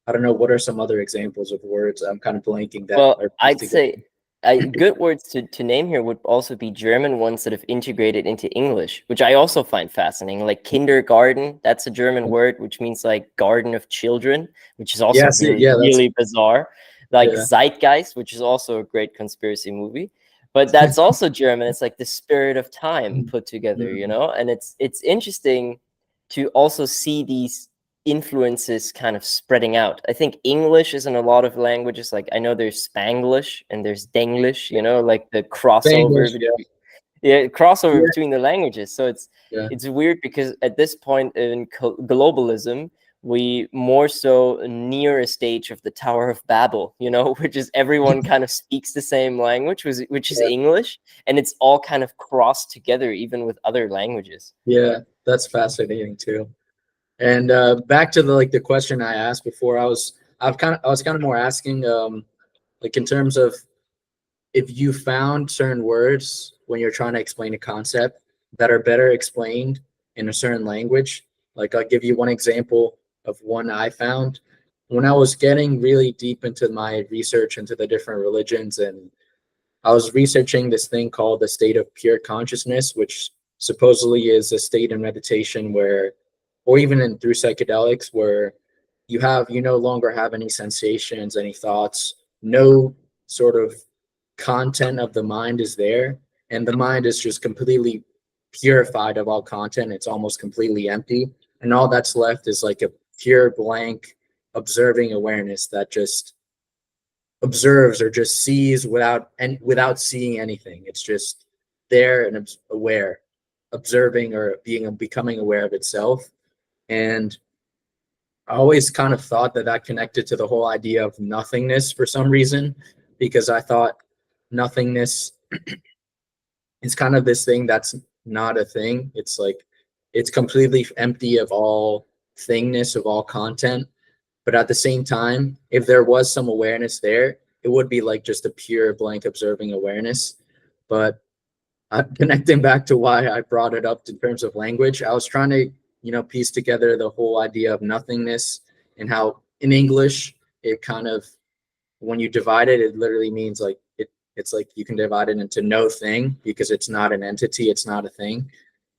I don't know, what are some other examples of words I'm kind of blanking that Well, are pieced I'd together. say good words to name here would also be German ones that have integrated into English, which I also find fascinating. Like kindergarten, that's a German word, which means like garden of children, which is also Yes, really, yeah, that's, really bizarre. Like yeah. Zeitgeist, which is also a great conspiracy movie, but that's also German. It's like the spirit of time put together, Mhm. and it's interesting to also see these influences kind of spreading out. I think English is in a lot of languages. Like I know there's Spanglish and there's Denglish, like the crossover English, yeah, crossover yeah, between the languages. So yeah, it's weird, because at this point in globalism, we more so near a stage of the Tower of Babel, which is everyone kind of speaks the same language, which is yeah, English, and it's all kind of crossed together even with other languages. yeah. That's fascinating too. And back to the question I asked before, I was kind of more asking like in terms of if you found certain words when you're trying to explain a concept that are better explained in a certain language. Like I'll give you one example of one I found when I was getting really deep into my research into the different religions, and I was researching this thing called the state of pure consciousness, which supposedly is a state in meditation where, or even through psychedelics, where you no longer have any sensations, any thoughts, no sort of content of the mind is there, and the mind is just completely purified of all content. It's almost completely empty, and all that's left is like a pure blank observing awareness that just observes or just sees without seeing anything. It's just there and aware. observing or becoming aware of itself. And I always kind of thought that that connected to the whole idea of nothingness for some reason, because I thought nothingness is kind of this thing that's not a thing. It's like it's completely empty of all thingness, of all content. But at the same time, if there was some awareness there, it would be like just a pure blank observing awareness. But connecting back to why I brought it up in terms of language, I was trying to, piece together the whole idea of nothingness and how in English, it kind of, when you divide it, it literally means like it's like you can divide it into no thing because it's not an entity, it's not a thing.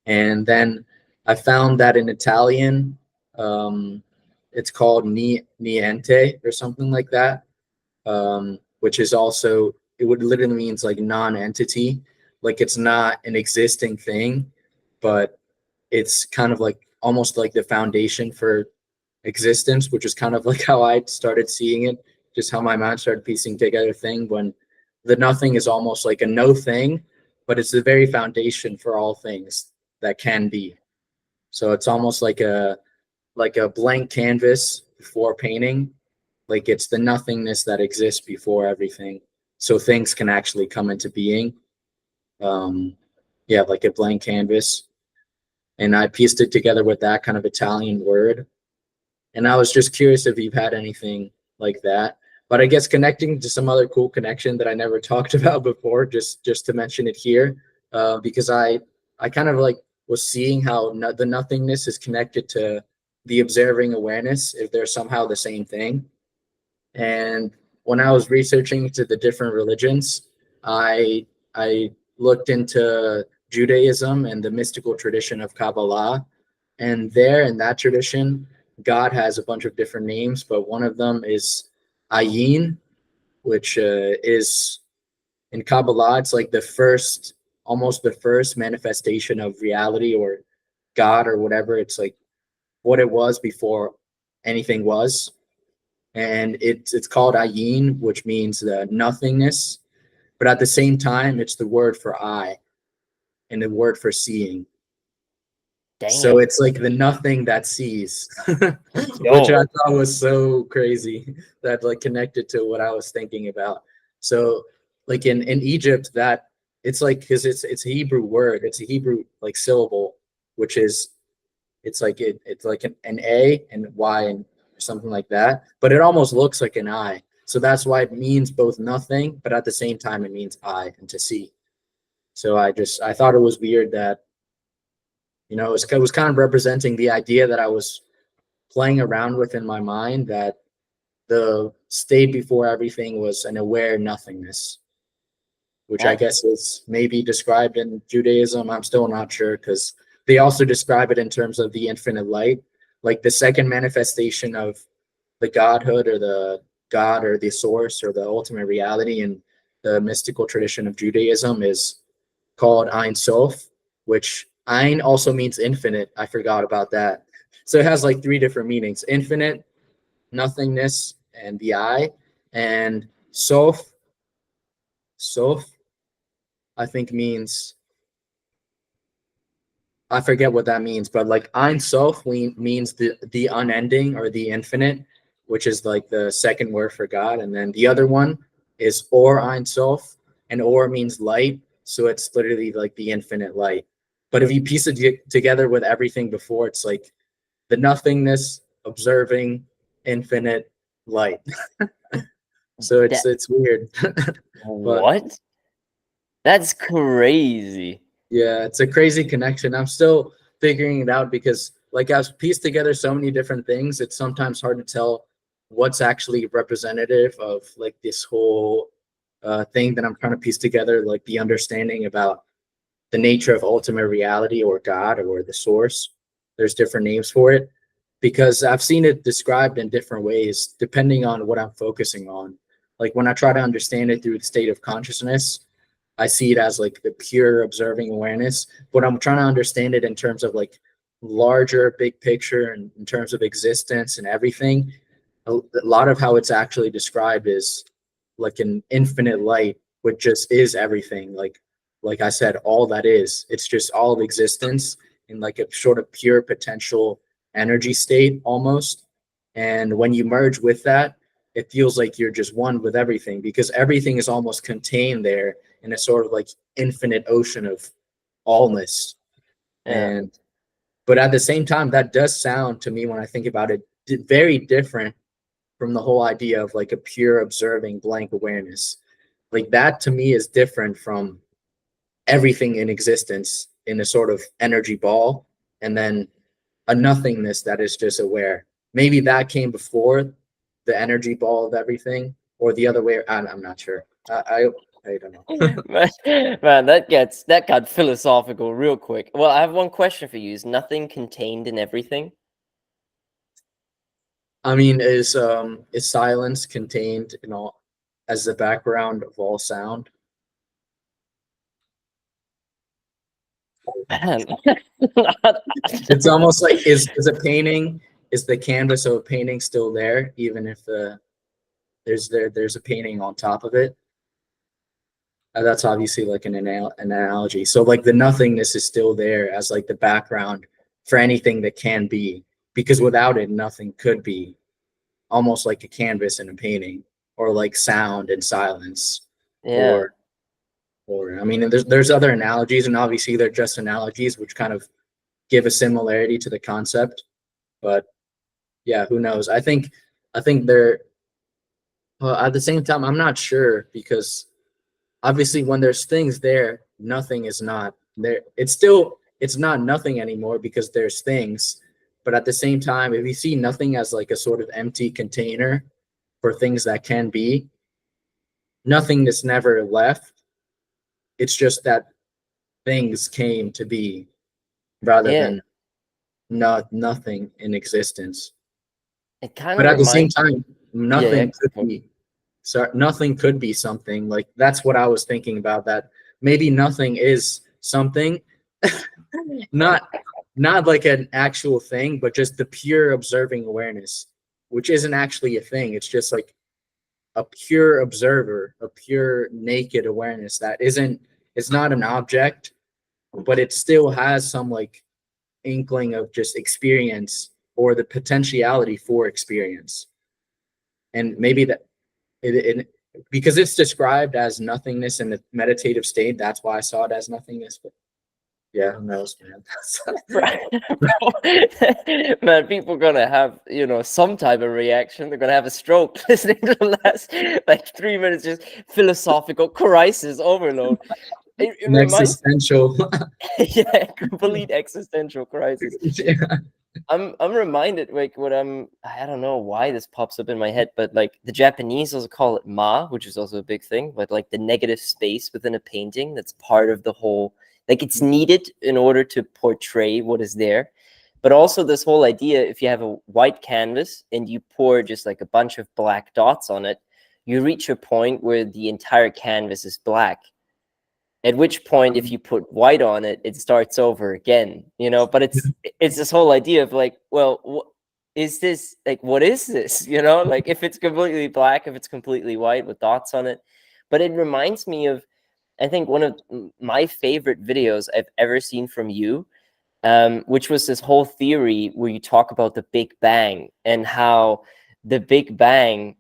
And then I found that in Italian, it's called niente or something like that, which is also, it would literally means like non-entity, like it's not an existing thing, but it's kind of like almost like the foundation for existence, which is kind of like how I started seeing it, just how my mind started piecing together thing, when the nothing is almost like a no thing, but it's the very foundation for all things that can be. So it's almost like a blank canvas before painting, like it's the nothingness that exists before everything, so things can actually come into being. Yeah, like a blank canvas. And I pieced it together with that kind of Italian word. And I was just curious if you've had anything like that. But I guess connecting to some other cool connection that I never talked about before, just to mention it here, because I kind of like was seeing how the nothingness is connected to the observing awareness, if they're somehow the same thing. And when I was researching to the different religions, I looked into Judaism and the mystical tradition of Kabbalah. And there in that tradition, God has a bunch of different names, but one of them is Ayin, which is in Kabbalah, it's like the first, almost the first manifestation of reality or God or whatever. It's like what it was before anything was. And it's called Ayin, which means the nothingness. But at the same time, it's the word for eye and the word for seeing. Damn. So it's like the nothing that sees, which I thought was so crazy, that like connected to what I was thinking about. So like in Egypt, that it's like, because it's a Hebrew word, it's a Hebrew like syllable, which is, it's like it's like an A and Y and something like that, but it almost looks like an eye. So that's why it means both nothing, but at the same time it means eye and to see. So I thought it was weird that, it was kind of representing the idea that I was playing around with in my mind, that the state before everything was an aware nothingness, which I guess is maybe described in Judaism. I'm still not sure, because they also describe it in terms of the infinite light, like the second manifestation of the godhood or the God or the source or the ultimate reality in the mystical tradition of Judaism is called Ein Sof, which Ein also means infinite. I forgot about that. So it has like three different meanings: infinite, nothingness, and the eye. And Sof, I think means, I forget what that means, but like Ein Sof means the unending or the infinite, which is like the second word for God. And then the other one is Or Ein Sof, and Or means light. So it's literally like the infinite light. But if you piece it together with everything before, it's like the nothingness, observing, infinite light. So it's weird. But what? That's crazy. yeah, it's a crazy connection. I'm still figuring it out, because like I've pieced together so many different things, it's sometimes hard to tell what's actually representative of like this whole thing that I'm trying to piece together, like the understanding about the nature of ultimate reality or God or the source. There's different names for it, because I've seen it described in different ways depending on what I'm focusing on. Like when I try to understand it through the state of consciousness, I see it as like the pure observing awareness, but I'm trying to understand it in terms of like larger big picture and in terms of existence and everything. A lot of how it's actually described is like an infinite light, which just is everything. Like like I said, all that is. It's just all of existence in like a sort of pure potential energy state almost. And when you merge with that, it feels like you're just one with everything, because everything is almost contained there in a sort of like infinite ocean of allness. Yeah. And but at the same time, that does sound to me, when I think about it, very different from the whole idea of like a pure observing blank awareness. Like that to me is different from everything in existence in a sort of energy ball, and then a nothingness that is just aware. Maybe that came before the energy ball of everything, or the other way. I'm not sure. I don't know. Man, that got philosophical real quick. Well, I have one question for you. Is nothing contained in everything? I mean, is silence contained in all as the background of all sound? Man. It's almost like is a painting, is the canvas of a painting still there, even if there's a painting on top of it? That's obviously like an analogy. So like the nothingness is still there as like the background for anything that can be, because without it, nothing could be. Almost like a canvas in a painting, or like sound and silence, Yeah. or I mean, there's other analogies, and obviously they're just analogies, which kind of give a similarity to the concept. But yeah, who knows? I think they're at the same time. I'm not sure, because obviously when there's things there, nothing is not there. It's not nothing anymore because there's things. But at the same time, if you see nothing as like a sort of empty container for things that can be, nothingness never left. It's just that things came to be rather Yeah. than nothing in existence. It kind But of at the same reminds. time, Yeah, nothing could be. So nothing could be something. Like that's what I was thinking about. That maybe nothing is something, not not like an actual thing, but just the pure observing awareness, which isn't actually a thing. It's just like a pure observer, a pure naked awareness that isn't. It's not an object, but it still has some like inkling of just experience, or the potentiality for experience. And maybe that it because it's described as nothingness in the meditative state, that's why I saw it as nothingness. But yeah, who knows, man. Man, people gonna have, some type of reaction. They're gonna have a stroke listening to the last like 3 minutes, just philosophical crisis overload. It An reminds existential. yeah, complete existential crisis. Yeah. I'm reminded, like, I don't know why this pops up in my head, but like the Japanese also call it ma, which is also a big thing, but like the negative space within a painting that's part of the whole, like it's needed in order to portray what is there. But also this whole idea, if you have a white canvas and you pour just like a bunch of black dots on it, you reach a point where the entire canvas is black. At which point, if you put white on it, it starts over again, but it's this whole idea of like, well, is this like, what is this, like if it's completely black, if it's completely white with dots on it. But it reminds me of, I think, one of my favorite videos I've ever seen from you, which was this whole theory where you talk about the Big Bang and how the Big Bang,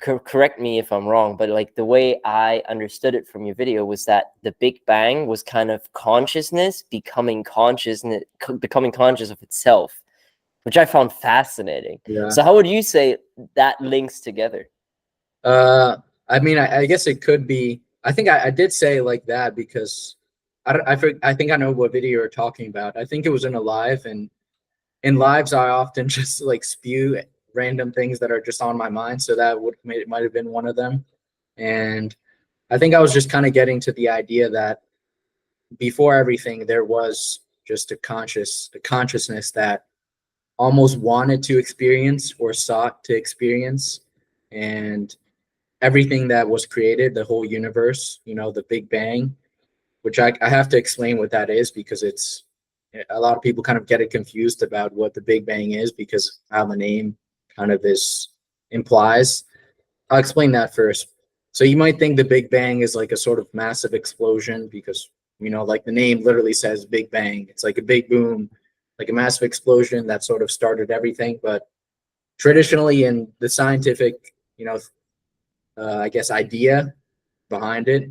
correct me if I'm wrong, but like the way I understood it from your video was that the Big Bang was kind of consciousness becoming conscious of itself, which I found fascinating. Yeah. So how would you say that links together? I mean, I guess it could be. I think I did say like that because I think I know what video you're talking about. I think it was in a live, and in lives I often just like spew random things that are just on my mind. So that it might have been one of them. And I think I was just kind of getting to the idea that before everything there was just a consciousness that almost wanted to experience or sought to experience. And everything that was created, the whole universe, the Big Bang, which I have to explain what that is, because it's a lot of people kind of get it confused about what the Big Bang is, because how the name kind of implies. I'll explain that first. So you might think the Big Bang is like a sort of massive explosion because, like the name literally says Big Bang. It's like a big boom, like a massive explosion that sort of started everything. But traditionally in the scientific, I guess idea behind it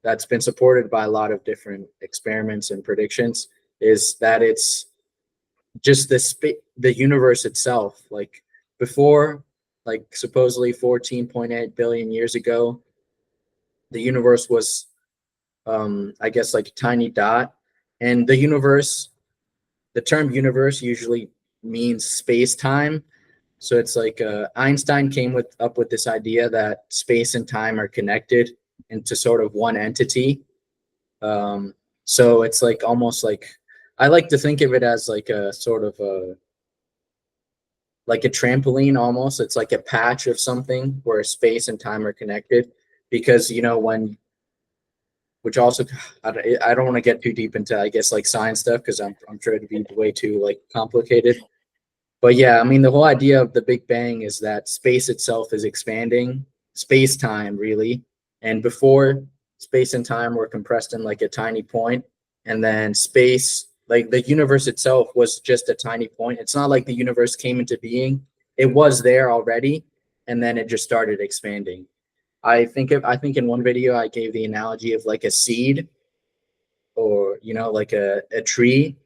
that's been supported by a lot of different experiments and predictions is that it's just the universe itself. Like before, like supposedly 14.8 billion years ago, the universe was, I guess, like a tiny dot. And the term universe usually means space time. So it's like Einstein came up with this idea that space and time are connected into sort of one entity. So it's like almost like, I like to think of it as like a sort of like a trampoline almost. It's like a patch of something where space and time are connected because when, which also, I don't want to get too deep into, I guess, like science stuff because I'm sure it'd be way too like complicated. But yeah, I mean, the whole idea of the Big Bang is that space itself is expanding, space time really. And before, space and time were compressed in like a tiny point, and then space, like the universe itself, was just a tiny point. It's not like the universe came into being; it was there already, and then it just started expanding. I think in one video I gave the analogy of like a seed, or like a tree.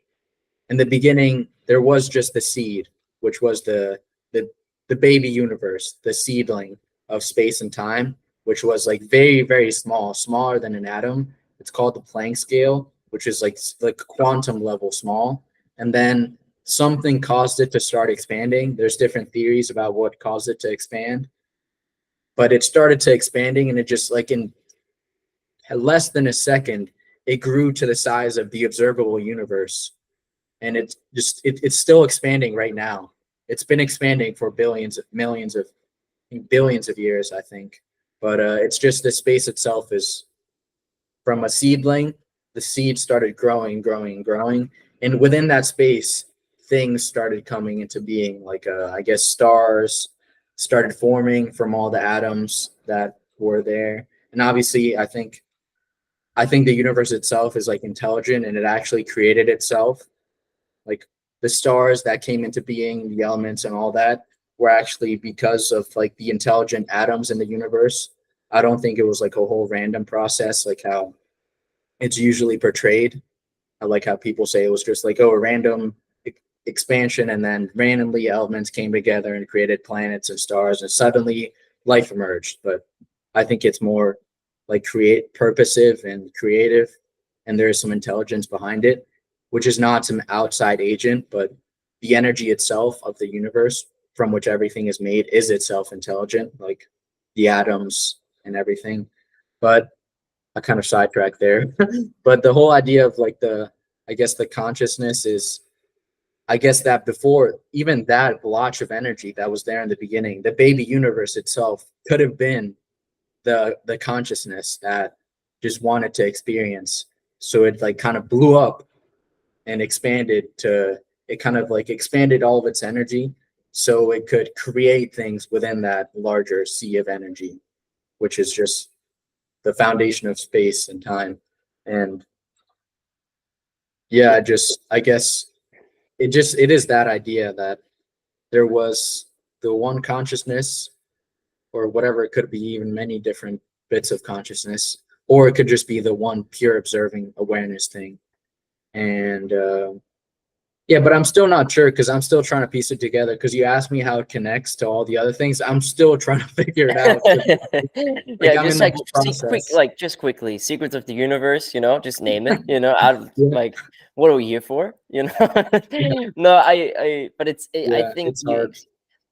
In the beginning there was just the seed, which was the the baby universe, the seedling of space and time, which was like very, very small, smaller than an atom. It's called the Planck scale, which is like quantum level small. And then something caused it to start expanding. There's different theories about what caused it to expand, but it started to expanding, and it just, like, in less than a second, it grew to the size of the observable universe. And it's still expanding right now. It's been expanding for billions, millions of, billions of years, I think. But it's just the space itself is from a seedling. The seed started growing, growing, growing, and within that space, things started coming into being. Like I guess stars started forming from all the atoms that were there. And obviously, I think the universe itself is like intelligent, and it actually created itself. Like the stars that came into being, the elements and all that, were actually because of like the intelligent atoms in the universe. I don't think it was like a whole random process like how it's usually portrayed. I like how people say it was just like, oh, a random expansion, and then randomly elements came together and created planets and stars, and suddenly life emerged. But I think it's more like purposive and creative, and there is some intelligence behind it, which is not some outside agent, but the energy itself of the universe from which everything is made is itself intelligent, like the atoms and everything. But I kind of sidetracked there. But the whole idea of like I guess the consciousness is, I guess that before even that blotch of energy that was there in the beginning, the baby universe itself could have been the consciousness that just wanted to experience. So it like kind of blew up and expanded to, it kind of like expanded all of its energy so it could create things within that larger sea of energy, which is just the foundation of space and time. And yeah, I guess it is that idea that there was the one consciousness, or whatever. It could be even many different bits of consciousness, or it could just be the one pure observing awareness thing. And yeah, but I'm still not sure because I'm still trying to piece it together. Because you asked me how it connects to all the other things. I'm still trying to figure it out. Yeah, I'm in just the like whole process. just quickly, secrets of the universe, just name it, out of Yeah, like, what are we here for, no, but I yeah, think it's hard.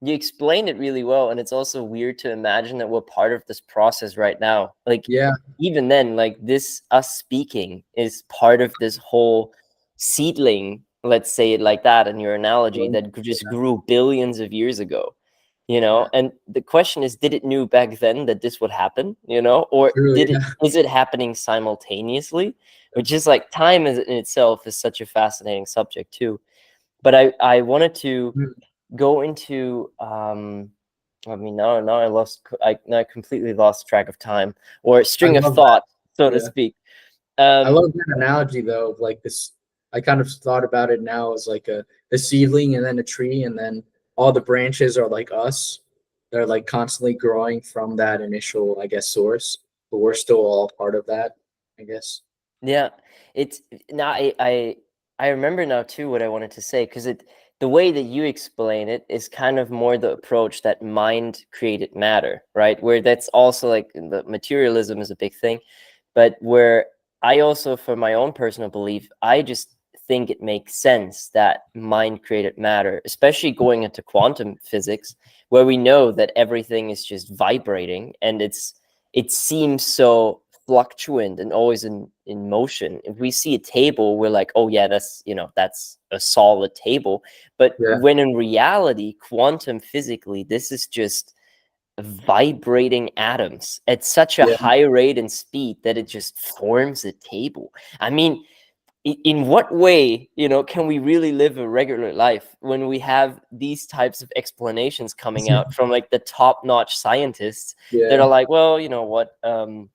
you explained it really well, and it's also weird to imagine that we're part of this process right now. Like, Yeah, even then, like, this us speaking is part of this whole seedling, let's say it like that in your analogy, right. that just Yeah, grew billions of years ago. yeah, And the question is, did it knew back then that this would happen, or true. Yeah, is it happening simultaneously? Which is like, time is in itself is such a fascinating subject too. But I wanted to mm, go into I mean, now I completely lost track of time or I string of love that. thought, so to Yeah. speak. I love that analogy though, of like this. I kind of thought about it now as like the seedling and then a tree, and then all the branches are like us. They're like constantly growing from that initial, I guess, source, but we're still all part of that, I guess. Yeah, it's now I remember now too what I wanted to say, because the way that you explain it is kind of more the approach that mind created matter, right? Where that's also like the materialism is a big thing, but where I also, for my own personal belief, I just think it makes sense that mind created matter, especially going into quantum physics, where we know that everything is just vibrating and it seems so fluctuant and always in motion. If we see a table, we're like, oh yeah, that's a solid table. But Yeah, when in reality, quantum physically, this is just vibrating atoms at such a yeah, high rate and speed that it just forms a table. I mean, in what way, can we really live a regular life when we have these types of explanations coming out from like the top-notch scientists that yeah, are like, well, you know what,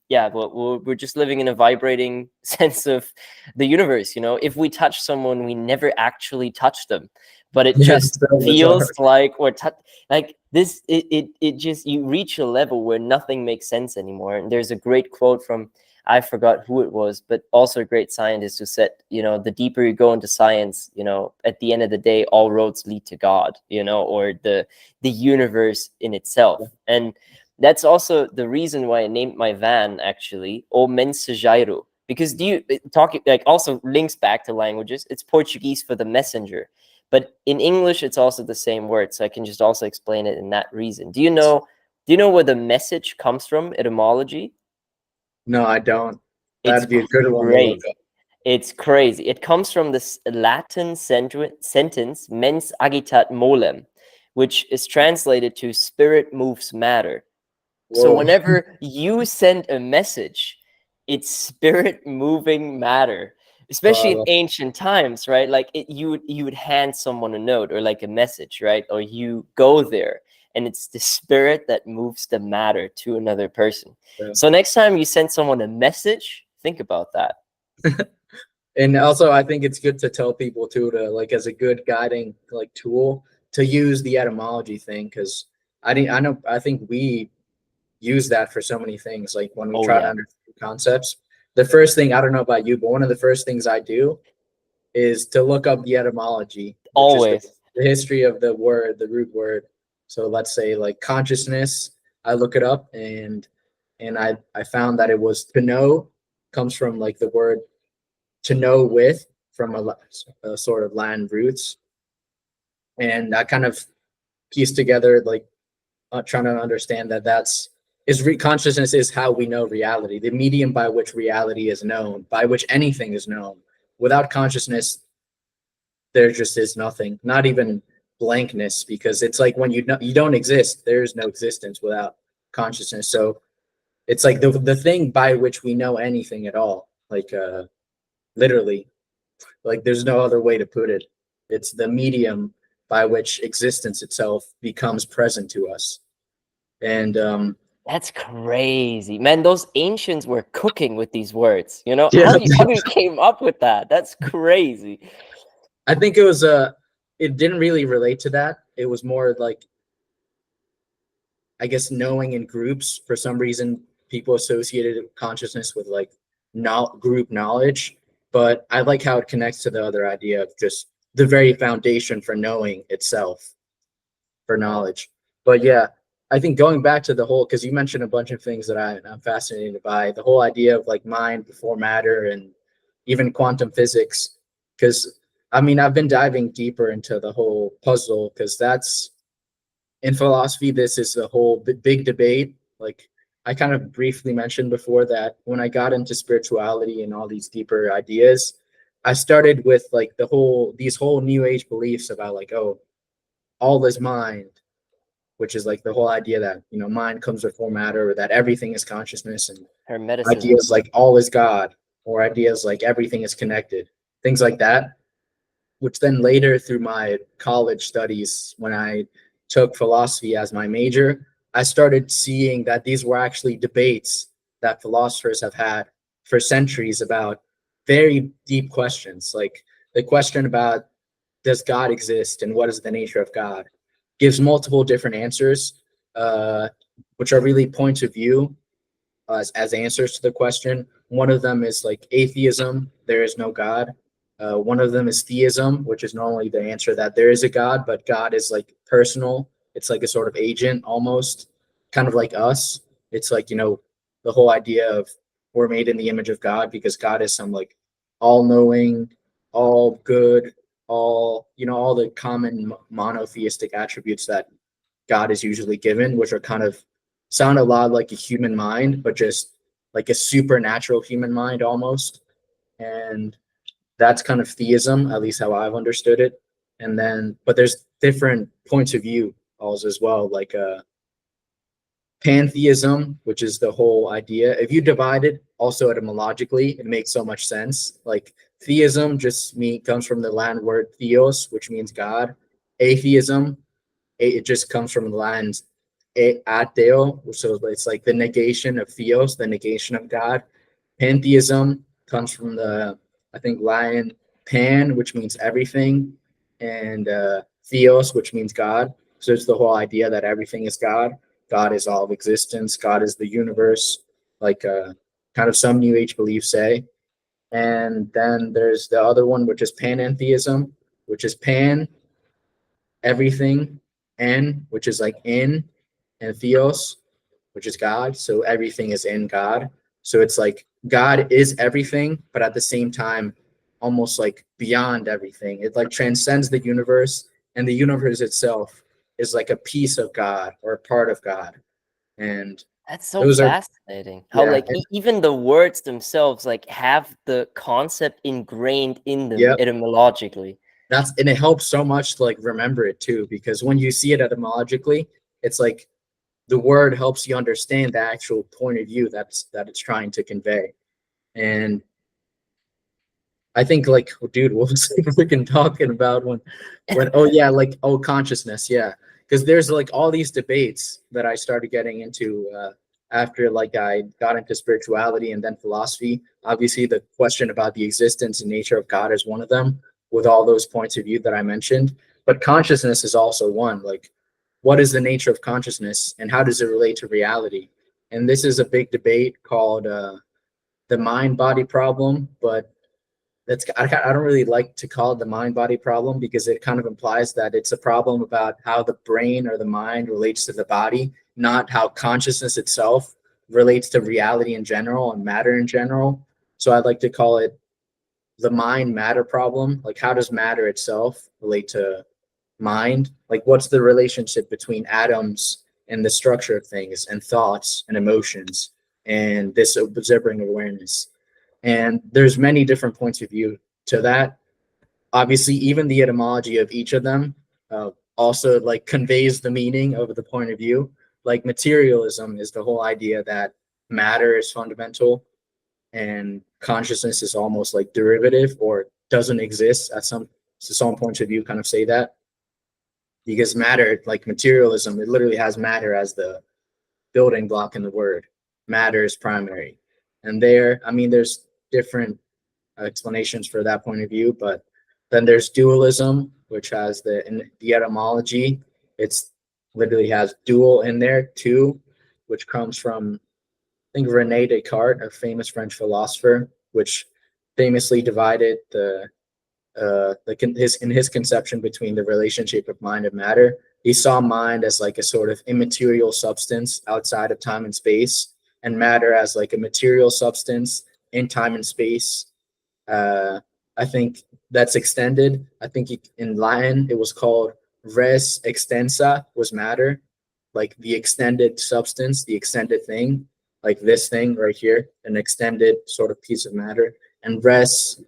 yeah, well, we're just living in a vibrating sense of the universe. If we touch someone, we never actually touch them, but it yeah. It's just so feels bizarre. like we're like this. It just, you reach a level where nothing makes sense anymore. And there's a great quote from, I forgot who it was, but also a great scientist who said, the deeper you go into science, at the end of the day, all roads lead to God, or the universe in itself. And that's also the reason why I named my van actually O Mensageiro, because talking like also links back to languages. It's Portuguese for the messenger, but in English it's also the same word. So I can just also explain it in that reason. Do you know where the message comes from? Etymology. No, I don't. It's That'd be a good one to look crazy. It's crazy. It comes from this Latin sentence "mens agitat molem," which is translated to "spirit moves matter." So Whoa. whenever you send a message, it's spirit moving matter. Especially in Wow. ancient times, right? Like you would hand someone a note or like a message, right? Or you go there, and it's the spirit that moves the matter to another person. Yeah. So next time you send someone a message, think about that. And also, I think it's good to tell people too, to like, as a good guiding like tool, to use the etymology thing, because I think we use that for so many things. Like when we Oh try to yeah, understand concepts, the first thing, I don't know about you, but one of the first things I do is to look up the etymology, which is always. the history of the word, the root word. So let's say like consciousness, I look it up, and I found that it was to know, comes from like the word to know with, from a sort of Latin roots, and I kind of pieced together like trying to understand that consciousness is how we know reality, the medium by which reality is known, by which anything is known. Without consciousness, there just is nothing, not even blankness, because it's like when you don't exist, there is no existence without consciousness. So it's like the thing by which we know anything at all, like literally, like there's no other way to put it. It's the medium by which existence itself becomes present to us. And That's crazy, man. Those ancients were cooking with these words. yeah, How do you came up with that? That's crazy. I think it didn't really relate to that. It was more like, I guess, knowing in groups. For some reason, people associated consciousness with like not group knowledge, but I like how it connects to the other idea of just the very foundation for knowing itself, for knowledge. But yeah, I think going back to the whole, because you mentioned a bunch of things that I'm fascinated by, the whole idea of like mind before matter, and even quantum physics. Because I mean, I've been diving deeper into the whole puzzle, because that's, in philosophy, this is a whole big debate. Like I kind of briefly mentioned before, that when I got into spirituality and all these deeper ideas, I started with like these whole new age beliefs about like, oh, all is mind, which is like the whole idea that, mind comes before matter, or that everything is consciousness, and Hermeticism. ideas like all is God, or ideas like everything is connected, things like that. Which then later through my college studies, when I took philosophy as my major, I started seeing that these were actually debates that philosophers have had for centuries about very deep questions. Like the question about, does God exist and what is the nature of God, gives multiple different answers, uh, which are really points of view as answers to the question. One of them is like atheism, there is no God. One of them is theism, which is not only the answer that there is a God, but God is like personal. It's like a sort of agent almost, kind of like us. It's like, the whole idea of we're made in the image of God because God is some like all knowing, all good, all the common monotheistic attributes that God is usually given, which are kind of sound a lot like a human mind, but just like a supernatural human mind almost. And that's kind of theism, at least how I've understood it. And then, but there's different points of view also as well, like pantheism, which is the whole idea. If you divide it also etymologically, it makes so much sense. Like theism comes from the Latin word theos, which means God. Atheism, it just comes from the Latin ateo, so it's like the negation of theos, the negation of God. Pantheism comes from the, I think, Latin pan, which means everything, and theos, which means God. So it's the whole idea that everything is God. God is all of existence. God is the universe, like kind of some New Age beliefs say. And then there's the other one, which is panentheism, which is pan, everything, and which is like in, and theos, which is God. So everything is in God. So it's like God is everything, but at the same time, almost like beyond everything. It like transcends the universe, and the universe itself is like a piece of God or a part of God. And That's so those are, fascinating. How yeah, like even the words themselves like have the concept ingrained in them yeah. etymologically. And it helps so much to like remember it too, because when you see it etymologically, it's like the word helps you understand the actual point of view that it's trying to convey. And I think like, dude, what was I freaking talking about when oh yeah, like consciousness, yeah, because there's like all these debates that I started getting into after like I got into spirituality and then philosophy. Obviously, the question about the existence and nature of God is one of them, with all those points of view that I mentioned. But consciousness is also one. Like, what is the nature of consciousness and how does it relate to reality? And this is a big debate called the mind body problem, but I don't really like to call it the mind body problem because it kind of implies that it's a problem about how the brain or the mind relates to the body, not how consciousness itself relates to reality in general and matter in general. So I'd like to call it the mind matter problem. Like, how does matter itself relate to mind? Like, what's the relationship between atoms and the structure of things and thoughts and emotions and this observing awareness? And there's many different points of view to that. Obviously, even the etymology of each of them also like conveys the meaning of the point of view. Like materialism is the whole idea that matter is fundamental and consciousness is almost like derivative or doesn't exist at some points of view kind of say that, because matter, like materialism, it literally has matter as the building block in the word. Matter is primary. And there's different explanations for that point of view, but then there's dualism, which has in the etymology, it's literally has dual in there too, which comes from, I think, Rene Descartes, a famous French philosopher, which famously divided in his conception between the relationship of mind and matter. He saw mind as like a sort of immaterial substance outside of time and space, and matter as like a material substance in time and space. I think that's extended. I think in Latin it was called res extensa, was matter, like the extended substance, the extended thing, like this thing right here, an extended sort of piece of matter. And res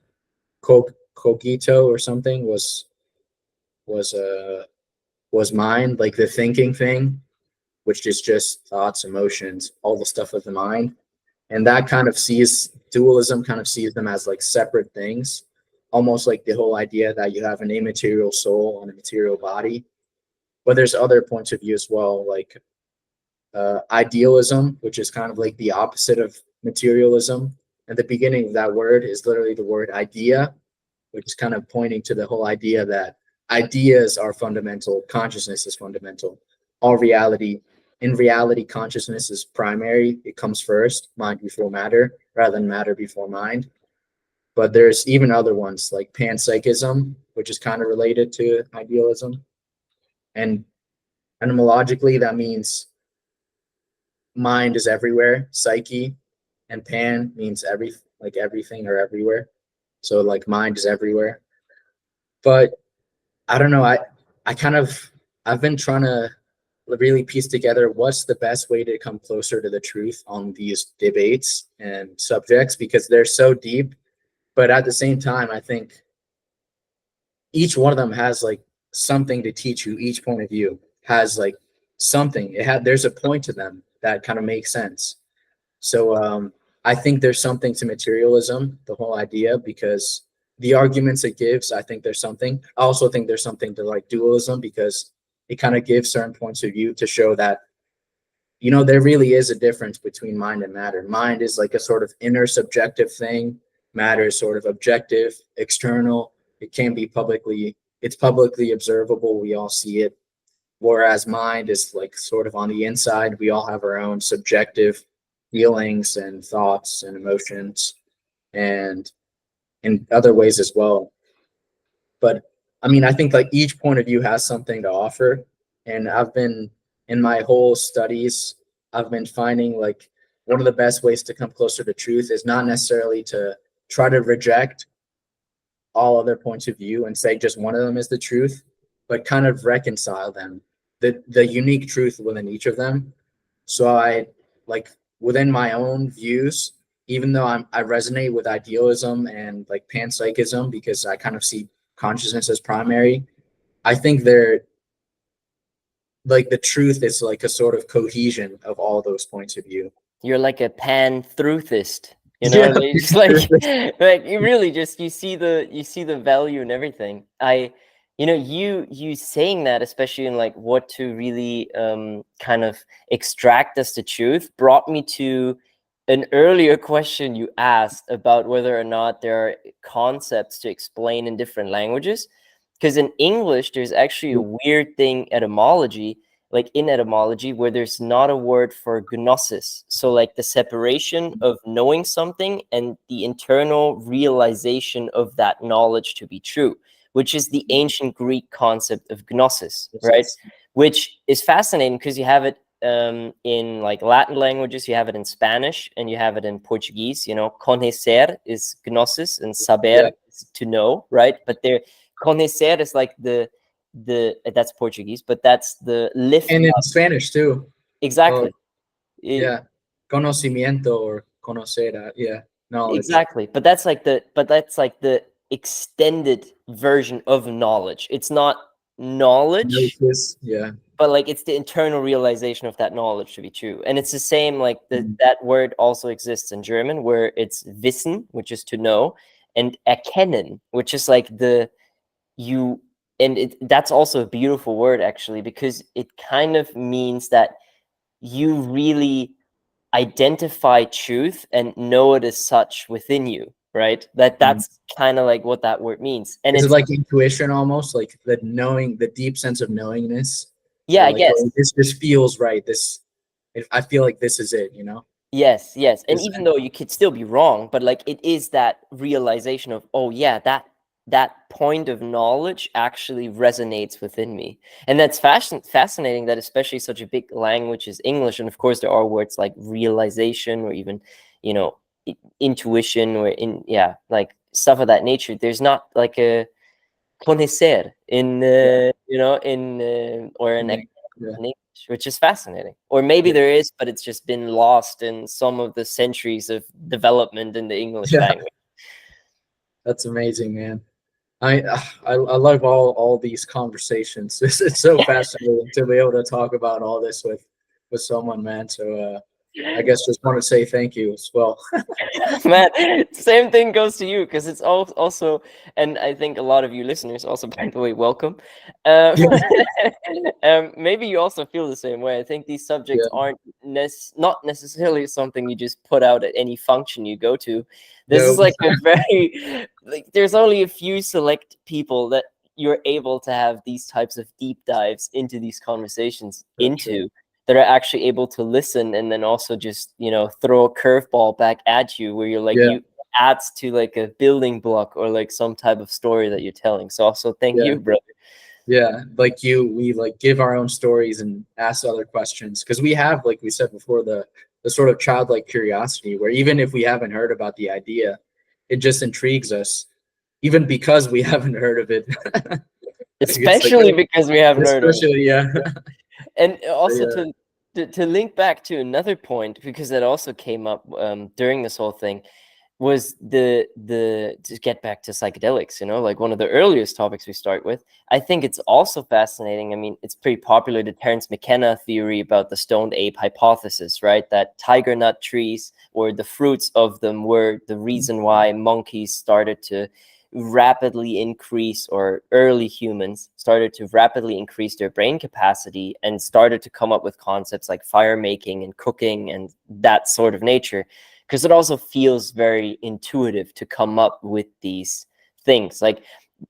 cogito or something was uh was mind, like the thinking thing, which is just thoughts, emotions, all the stuff of the mind. And that kind of sees dualism, kind of sees them as like separate things, almost like the whole idea that you have an immaterial soul and a material body. but there's other points of view as well, like idealism, which is kind of like the opposite of materialism. And the beginning of that word is literally the word idea, which is kind of pointing to the whole idea that ideas are fundamental, consciousness is fundamental. All reality, in reality, consciousness is primary. It comes first, mind before matter, rather than matter before mind. But there's even other ones like panpsychism, which is kind of related to idealism. And etymologically, that means mind is everywhere, psyche, and pan means like everything or everywhere. So like mind is everywhere. But I don't know. I kind of I've been trying to really piece together what's the best way to come closer to the truth on these debates and subjects, because they're so deep. But at the same time, I think each one of them has like something to teach you. Each point of view has like something. There's a point to them that kind of makes sense. So I think there's something to materialism, the whole idea, because the arguments it gives, I think there's something. I also think there's something to like dualism, because it kind of gives certain points of view to show that, you know, there really is a difference between mind and matter. Mind is like a sort of inner subjective thing. Matter is sort of objective, external. It's publicly observable. We all see it. Whereas mind is like sort of on the inside. We all have our own subjective feelings and thoughts and emotions, and in other ways as well. But I mean, I think like each point of view has something to offer. And I've been in my whole studies, I've been finding like one of the best ways to come closer to truth is not necessarily to try to reject all other points of view and say just one of them is the truth, but kind of reconcile them, the unique truth within each of them. So I like within my own views, even though I resonate with idealism and like panpsychism because I kind of see consciousness as primary, I think they're like the truth is like a sort of cohesion of all those points of view. You're like a pan-truthist, you know? Yeah, It's like you really just you see the value in everything. You saying that, especially in like what to really kind of extract as the truth, brought me to an earlier question you asked about whether or not there are concepts to explain in different languages. Because in English, there's actually a weird thing, etymology, like in etymology, where there's not a word for gnosis. So like the separation of knowing something and the internal realization of that knowledge to be true, which is the ancient Greek concept of gnosis, right? Which is fascinating because you have it in like Latin languages, you have it in Spanish, and you have it in Portuguese. You know, conhecer is gnosis and saber is to know, right? But conhecer is like the that's Portuguese, but that's the lift and in up. Spanish too. Exactly. Yeah, conocimiento or conocer. Yeah, knowledge. Exactly. But that's like the extended version of knowledge. It's not knowledge, Yeah. but like it's the internal realization of that knowledge to be true. And it's the same, like that word also exists in German, where it's wissen, which is to know, and erkennen, which is like that's also a beautiful word actually, because it kind of means that you really identify truth and know it as such within you, right? That's kind of like what that word means. And Is it it's like intuition almost, like the knowing, the deep sense of knowingness? yeah, I Like, guess. oh, this feels right. I feel like this is it, you know? Yes. And even though you could still be wrong, but like it is that realization of, oh yeah, that point of knowledge actually resonates within me. And that's fascinating that especially such a big language is English. And of course there are words like realization or even, you know, intuition or like stuff of that nature. There's not like a conocer in or an Yeah. in English, which is fascinating. Or maybe Yeah. there is, but it's just been lost in some of the centuries of development in the English Yeah. language. That's amazing, man. I love all these conversations. It's so fascinating to be able to talk about all this with someone, man. So I guess just want to say thank you as well. Man, same thing goes to you, because it's also, and I think a lot of you listeners also, by the way, welcome. Um, maybe you also feel the same way. I think these subjects Yeah. aren't not necessarily something you just put out at any function you go to. This is No. like a very, like, there's only a few select people that you're able to have these types of deep dives into these conversations That's true. into, that are actually able to listen and then also just, throw a curveball back at you, where you're like, Yeah. you adds to like a building block or like some type of story that you're telling. So also thank Yeah. you, brother. Yeah, like we like give our own stories and ask other questions because we have, like we said before, the sort of childlike curiosity where even if we haven't heard about the idea, it just intrigues us, even because we haven't heard of it. It's like, Especially because we haven't heard of it. especially, yeah, And also yeah, to link back to another point, because that also came up during this whole thing, was the to get back to psychedelics, like one of the earliest topics we start with. I think it's also fascinating. I mean, it's pretty popular, the Terence McKenna theory about the stoned ape hypothesis, right? That tiger nut trees, or the fruits of them, were the reason why monkeys started to rapidly increase, or early humans started to rapidly increase their brain capacity, and started to come up with concepts like fire making and cooking and that sort of nature, because it also feels very intuitive to come up with these things, like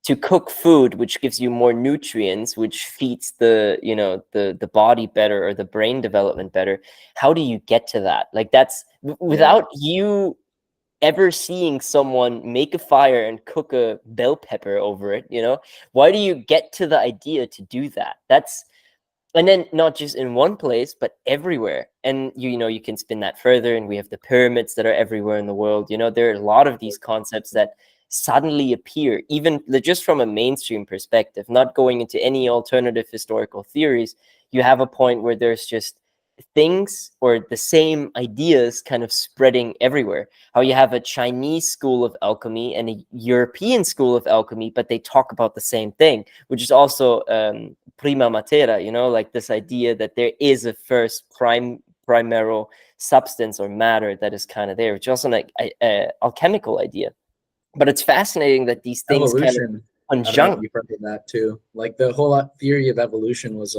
to cook food which gives you more nutrients, which feeds the body better, or the brain development better. How do you get to that? Like, that's yeah, without you ever seeing someone make a fire and cook a bell pepper over it. Why do you get to the idea to do that? That's, and then not just in one place but everywhere. And you can spin that further, and we have the pyramids that are everywhere in the world. There are a lot of these concepts that suddenly appear, even just from a mainstream perspective, not going into any alternative historical theories. You have a point where there's just things, or the same ideas, kind of spreading everywhere. How you have a Chinese school of alchemy and a European school of alchemy, but they talk about the same thing, which is also prima matera, like this idea that there is a first primeval substance or matter that is kind of there, which is also like a alchemical idea. But it's fascinating that these things kind of evolution. I don't know if conjunct. you've heard of that too. Like the whole theory of evolution was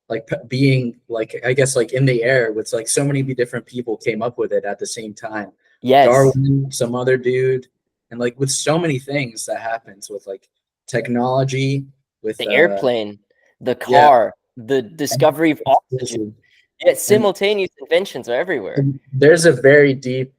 like being like, I guess, like in the air with like so many different people came up with it at the same time. Yes, Darwin, some other dude, and like with so many things that happens with like technology, with the airplane, the yeah, car, the discovery of oxygen. Yeah, and, simultaneous inventions are everywhere. and there's a very deep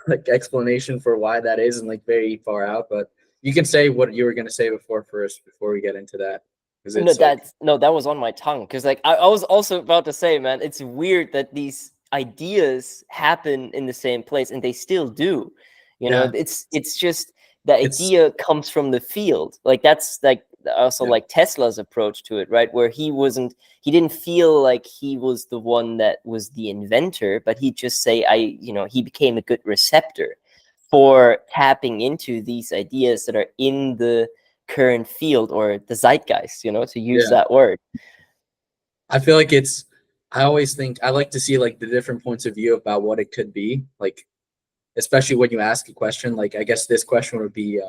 like explanation for why that is, and like very far out. But you can say what you were gonna say before first before we get into that, because No, it's like that was on my tongue, because like I was also about to say, man, it's weird that these ideas happen in the same place, and they still do. yeah, It's just the it's idea comes from the field. Like, that's like also yeah, like Tesla's approach to it, right? Where he didn't feel like he was the one that was the inventor, but he'd just say, he became a good receptor for tapping into these ideas that are in the current field, or the zeitgeist, to use yeah. that word. I feel like it's. I always think I like to see like the different points of view about what it could be. Like, especially when you ask a question. Like, I guess this question would be,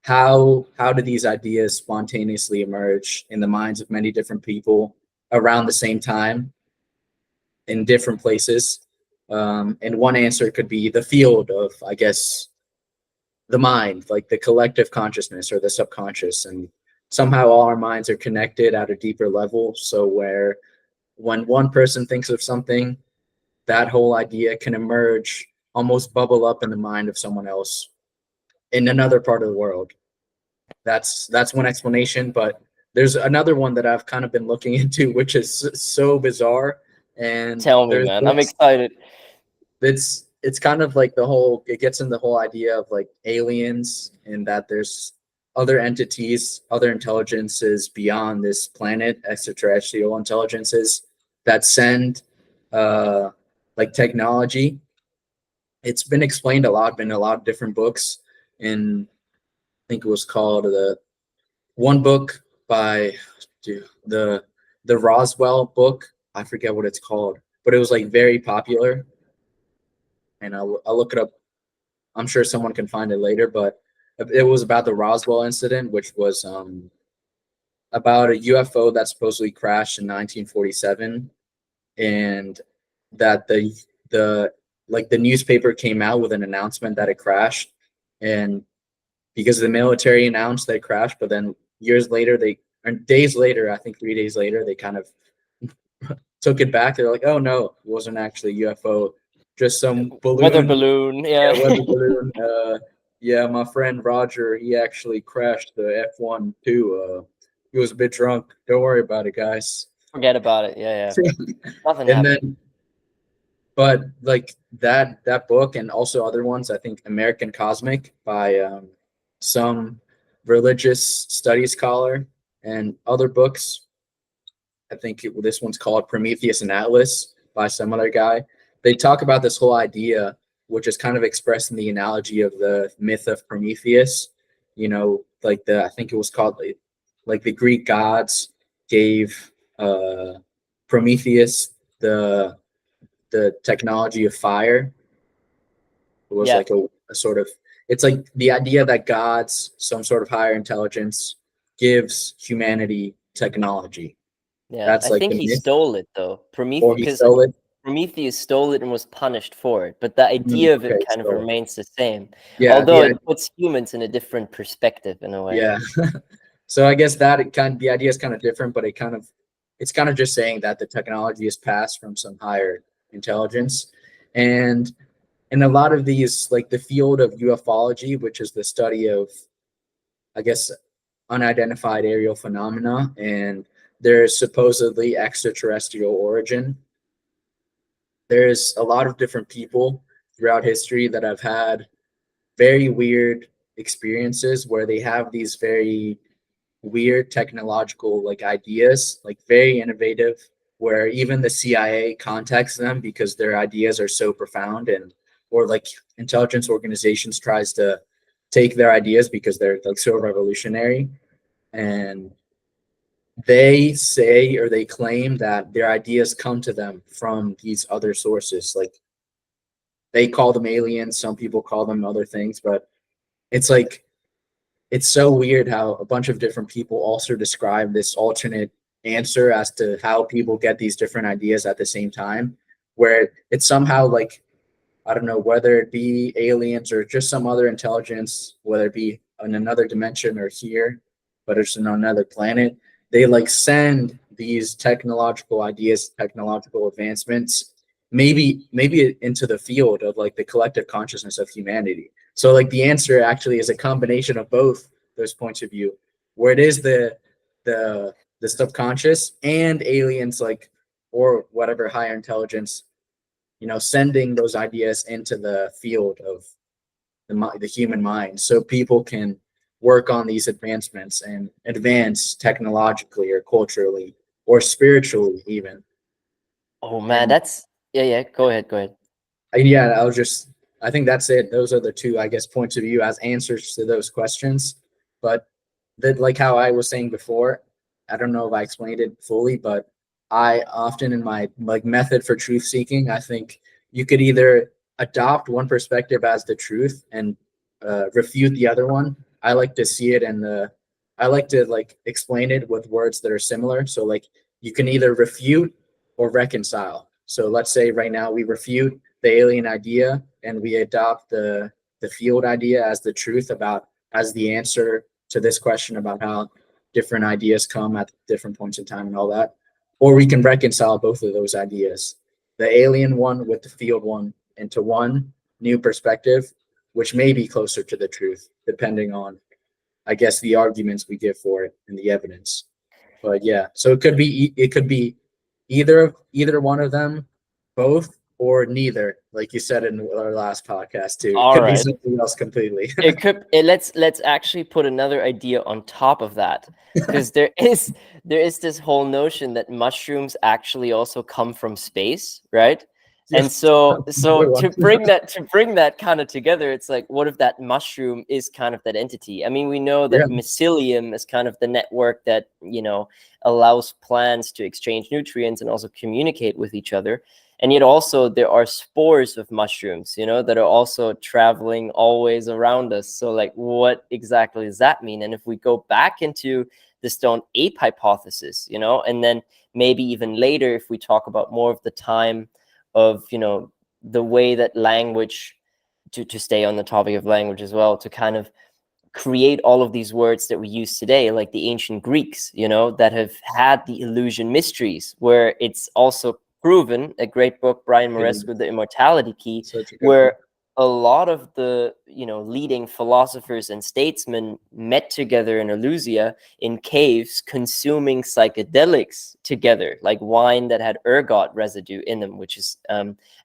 how do these ideas spontaneously emerge in the minds of many different people around the same time in different places? And one answer could be the field of, I guess, the mind, like the collective consciousness or the subconscious, and somehow all our minds are connected at a deeper level. So where when one person thinks of something, that whole idea can emerge, almost bubble up in the mind of someone else in another part of the world. That's one explanation, but there's another one that I've kind of been looking into, which is so bizarre. And Tell me, there's man. I'm books. excited. It's kind of like the whole, it gets in the whole idea of like aliens, and that there's other entities, other intelligences beyond this planet, extraterrestrial intelligences that send like technology. It's been explained a lot, been a lot of different books. And I think it was called the one book by the Roswell book. I forget what it's called. but it was like very popular. And I'll look it up. I'm sure someone can find it later, but it was about the Roswell incident, which was about a UFO that supposedly crashed in 1947, and that the like the newspaper came out with an announcement that it crashed, and because the military announced they crashed, but then years later or days later, I think 3 days later, they kind of took it back. They're like, oh no, it wasn't actually a UFO, just some Weather balloon. balloon. Yeah, Yeah. weather balloon. Yeah, my friend Roger, he actually crashed the F1 too. He was a bit drunk. Don't worry about it, guys. Forget about it. Yeah. Nothing And happened. then, but like that book and also other ones, I think American Cosmic by some religious studies scholar, and other books. I think this one's called Prometheus and Atlas by some other guy. They talk about this whole idea, which is kind of expressed in the analogy of the myth of Prometheus. You know, like I think it was called like the Greek gods gave Prometheus the technology of fire. It was Yeah. like a sort of, it's like the idea that gods, some sort of higher intelligence, gives humanity technology. Yeah. That's I like think the he myth, stole it though. or he stole it. Prometheus stole it and was punished for it, but the idea of it Okay, kind of so remains the same. yeah, Although it puts humans in a different perspective in a way. yeah. So I guess that the idea is kind of different, but it's kind of just saying that the technology is passed from some higher intelligence, and in a lot of these, like the field of ufology, which is the study of, I guess, unidentified aerial phenomena and their supposedly extraterrestrial origin. There's a lot of different people throughout history that have had very weird experiences where they have these very weird technological like ideas, like very innovative, where even the CIA contacts them because their ideas are so profound, and or like intelligence organizations tries to take their ideas because they're like so revolutionary, and they say or they claim that their ideas come to them from these other sources. Like they call them aliens, some people call them other things, but it's like it's so weird how a bunch of different people also describe this alternate answer as to how people get these different ideas at the same time, where it's somehow like, I don't know, whether it be aliens or just some other intelligence, whether it be in another dimension or here, but it's on another planet, they like send these technological ideas, technological advancements, maybe into the field of like the collective consciousness of humanity. So like the answer actually is a combination of both those points of view, where it is the the subconscious and aliens, like, or whatever higher intelligence, sending those ideas into the field of the human mind so people can work on these advancements and advance technologically or culturally or spiritually even. Oh man, And that's yeah. Go ahead. yeah, I think that's it. Those are the two, I guess, points of view as answers to those questions. But that, like how I was saying before, I don't know if I explained it fully, but I often in my like method for truth seeking, I think you could either adopt one perspective as the truth and refute the other one. I like to see it I like to like explain it with words that are similar. So like you can either refute or reconcile. So let's say right now we refute the alien idea and we adopt the field idea as the truth about as the answer to this question about how different ideas come at different points in time and all that. Or we can reconcile both of those ideas, the alien one with the field one, into one new perspective, which may be closer to the truth, depending on, I guess, the arguments we give for it and the evidence. But yeah, so it could be either one of them, both, or neither, like you said in our last podcast too. It All could be right. something else completely. Let's actually put another idea on top of that, because there is this whole notion that mushrooms actually also come from space, right? And so to bring that kind of together, it's like, what if that mushroom is kind of that entity? I mean, we know that Yeah. mycelium is kind of the network that allows plants to exchange nutrients and also communicate with each other. And yet also there are spores of mushrooms, you know, that are also traveling always around us. So like, what exactly does that mean? And if we go back into the stone ape hypothesis, you know, and then maybe even later, if we talk about more of the time of, you know, the way that language, to stay on the topic of language as well, to kind of create all of these words that we use today, like the ancient Greeks, you know, that have had the illusion mysteries, where it's also proven, a great book, Brian Marescu, The Immortality Key, Such a good where book. a lot of the, you know, leading philosophers and statesmen met together in Eleusia in caves, consuming psychedelics together, like wine that had ergot residue in them, which is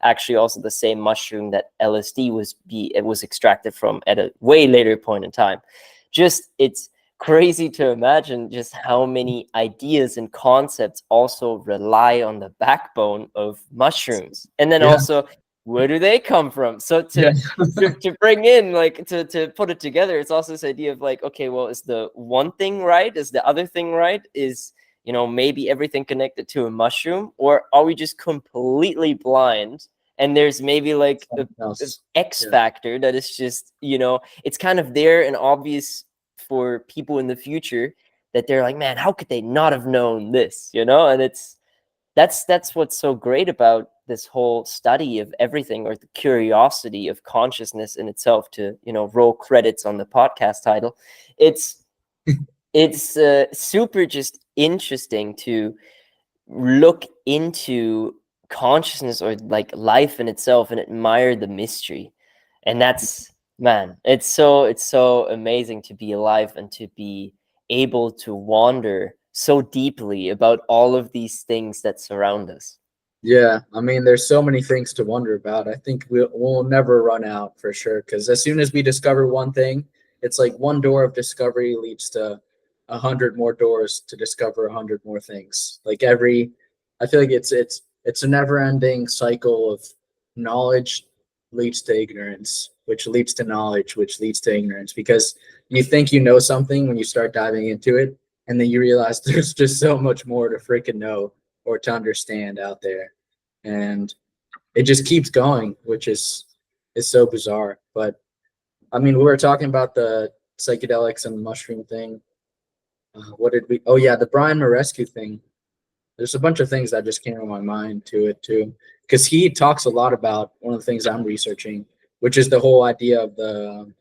actually also the same mushroom that LSD was extracted from at a way later point in time. Just, it's crazy to imagine just how many ideas and concepts also rely on the backbone of mushrooms. And then Yeah. also, where do they come from? So Yeah. to bring in, like, to put it together, it's also this idea of like, okay, well, is the one thing right? Is the other thing right? Is, you know, maybe everything connected to a mushroom? Or are we just completely blind? And there's maybe like a X factor that is just, you know, it's kind of there and obvious for people in the future, that they're like, man, how could they not have known this? You know, and that's what's so great about this whole study of everything, or the curiosity of consciousness in itself, to, you know, roll credits on the podcast title. It's super just interesting to look into consciousness, or like life in itself, and admire the mystery. And that's, man, it's so amazing to be alive and to be able to wander so deeply about all of these things that surround us. Yeah, I mean, there's so many things to wonder about. I think we'll never run out for sure, because as soon as we discover one thing, it's like one door of discovery leads to 100 more doors to discover 100 more things. Like I feel like it's a never-ending cycle of knowledge leads to ignorance, which leads to knowledge, which leads to ignorance. Because you think you know something when you start diving into it, and then you realize there's just so much more to freaking know or to understand out there, and it just keeps going, which is so bizarre. But I mean, we were talking about the psychedelics and the mushroom thing. What did we? Oh yeah, the Brian Marescu thing. There's a bunch of things that just came to my mind to it too, because he talks a lot about one of the things I'm researching, which is the whole idea of the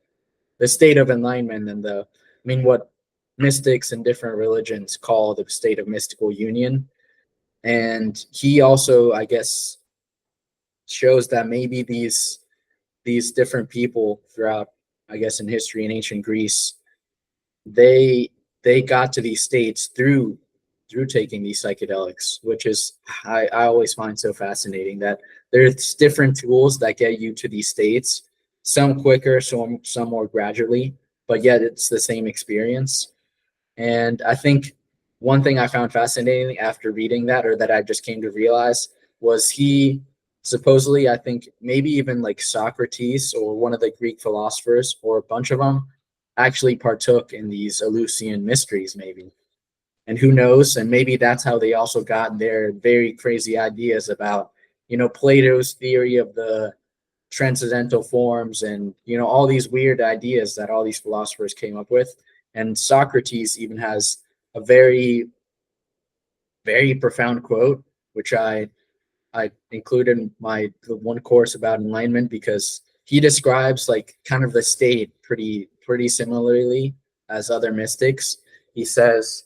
state of enlightenment, and I mean, what mystics and different religions call the state of mystical union. And he also, I guess, shows that maybe these different people throughout, I guess, in history in ancient Greece, they got to these states through taking these psychedelics, which is I always find so fascinating, that there's different tools that get you to these states, some quicker, some more gradually, but yet it's the same experience. And I think one thing I found fascinating after reading that, or that I just came to realize, was he supposedly, I think maybe even like Socrates or one of the Greek philosophers, or a bunch of them, actually partook in these Eleusinian mysteries, maybe. And who knows? And maybe that's how they also got their very crazy ideas about, Plato's theory of the transcendental forms, and all these weird ideas that all these philosophers came up with. And Socrates even has a very, very profound quote, which I included in the one course about enlightenment, because he describes like kind of the state pretty similarly as other mystics. He says,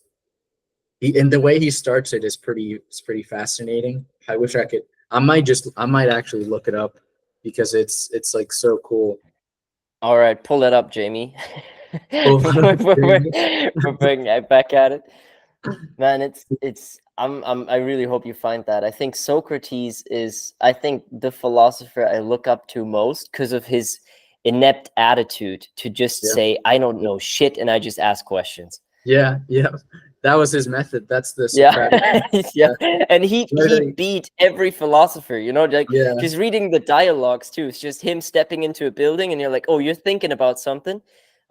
in the way he starts it is pretty fascinating. I wish I might actually look it up, because it's like so cool. All right, pull that up, Jamie. Oh, We're bringing it back at it. Man, I really hope you find that. I think Socrates is, I think, the philosopher I look up to most, because of his inept attitude to just say, I don't know shit, and I just ask questions. Yeah. That was his method. That's the Socratic. Yeah. And he beat every philosopher, like just reading the dialogues too. It's just him stepping into a building, and you're like, oh, you're thinking about something.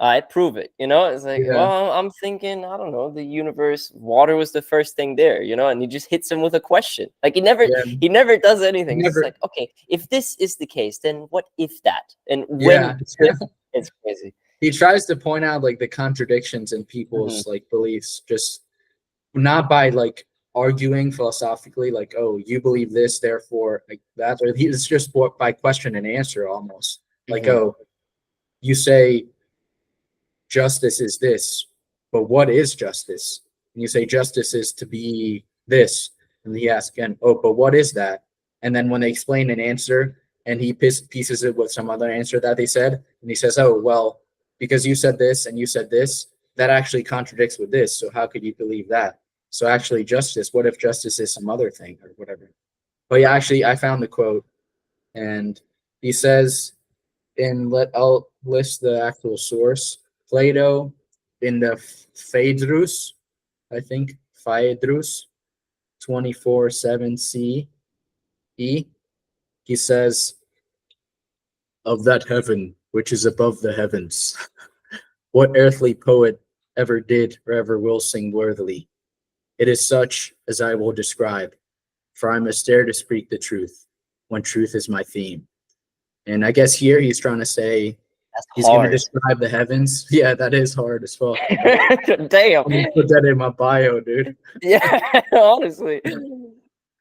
I prove it, it's like, Yeah. well, I'm thinking, I don't know, the universe, water was the first thing there, and he just hits him with a question. Like he never does anything. It's just like, okay, if this is the case, then what if that? And when it's crazy. He tries to point out like the contradictions in people's like beliefs, just not by like arguing philosophically, like, oh, you believe this, therefore like that, or it's just by question and answer almost. Like, oh, you say justice is this, but what is justice? And you say justice is to be this, and he asks again, oh, but what is that? And then when they explain an answer, and he pieces it with some other answer that they said, and he says, oh, well, because you said this and you said this, that actually contradicts with this. So how could you believe that? So actually, justice. What if justice is some other thing or whatever? But yeah, actually, I found the quote, and he says, I'll list the actual source. Plato in the Phaedrus, I think Phaedrus 24:7 CE. He says, of that heaven which is above the heavens, what earthly poet ever did or ever will sing worthily? It is such as I will describe, for I must dare to speak the truth when truth is my theme. And I guess here he's trying to say he's going to describe the heavens. Yeah, that is hard as fuck. Damn. I'm gonna put that in my bio, dude. Yeah, honestly.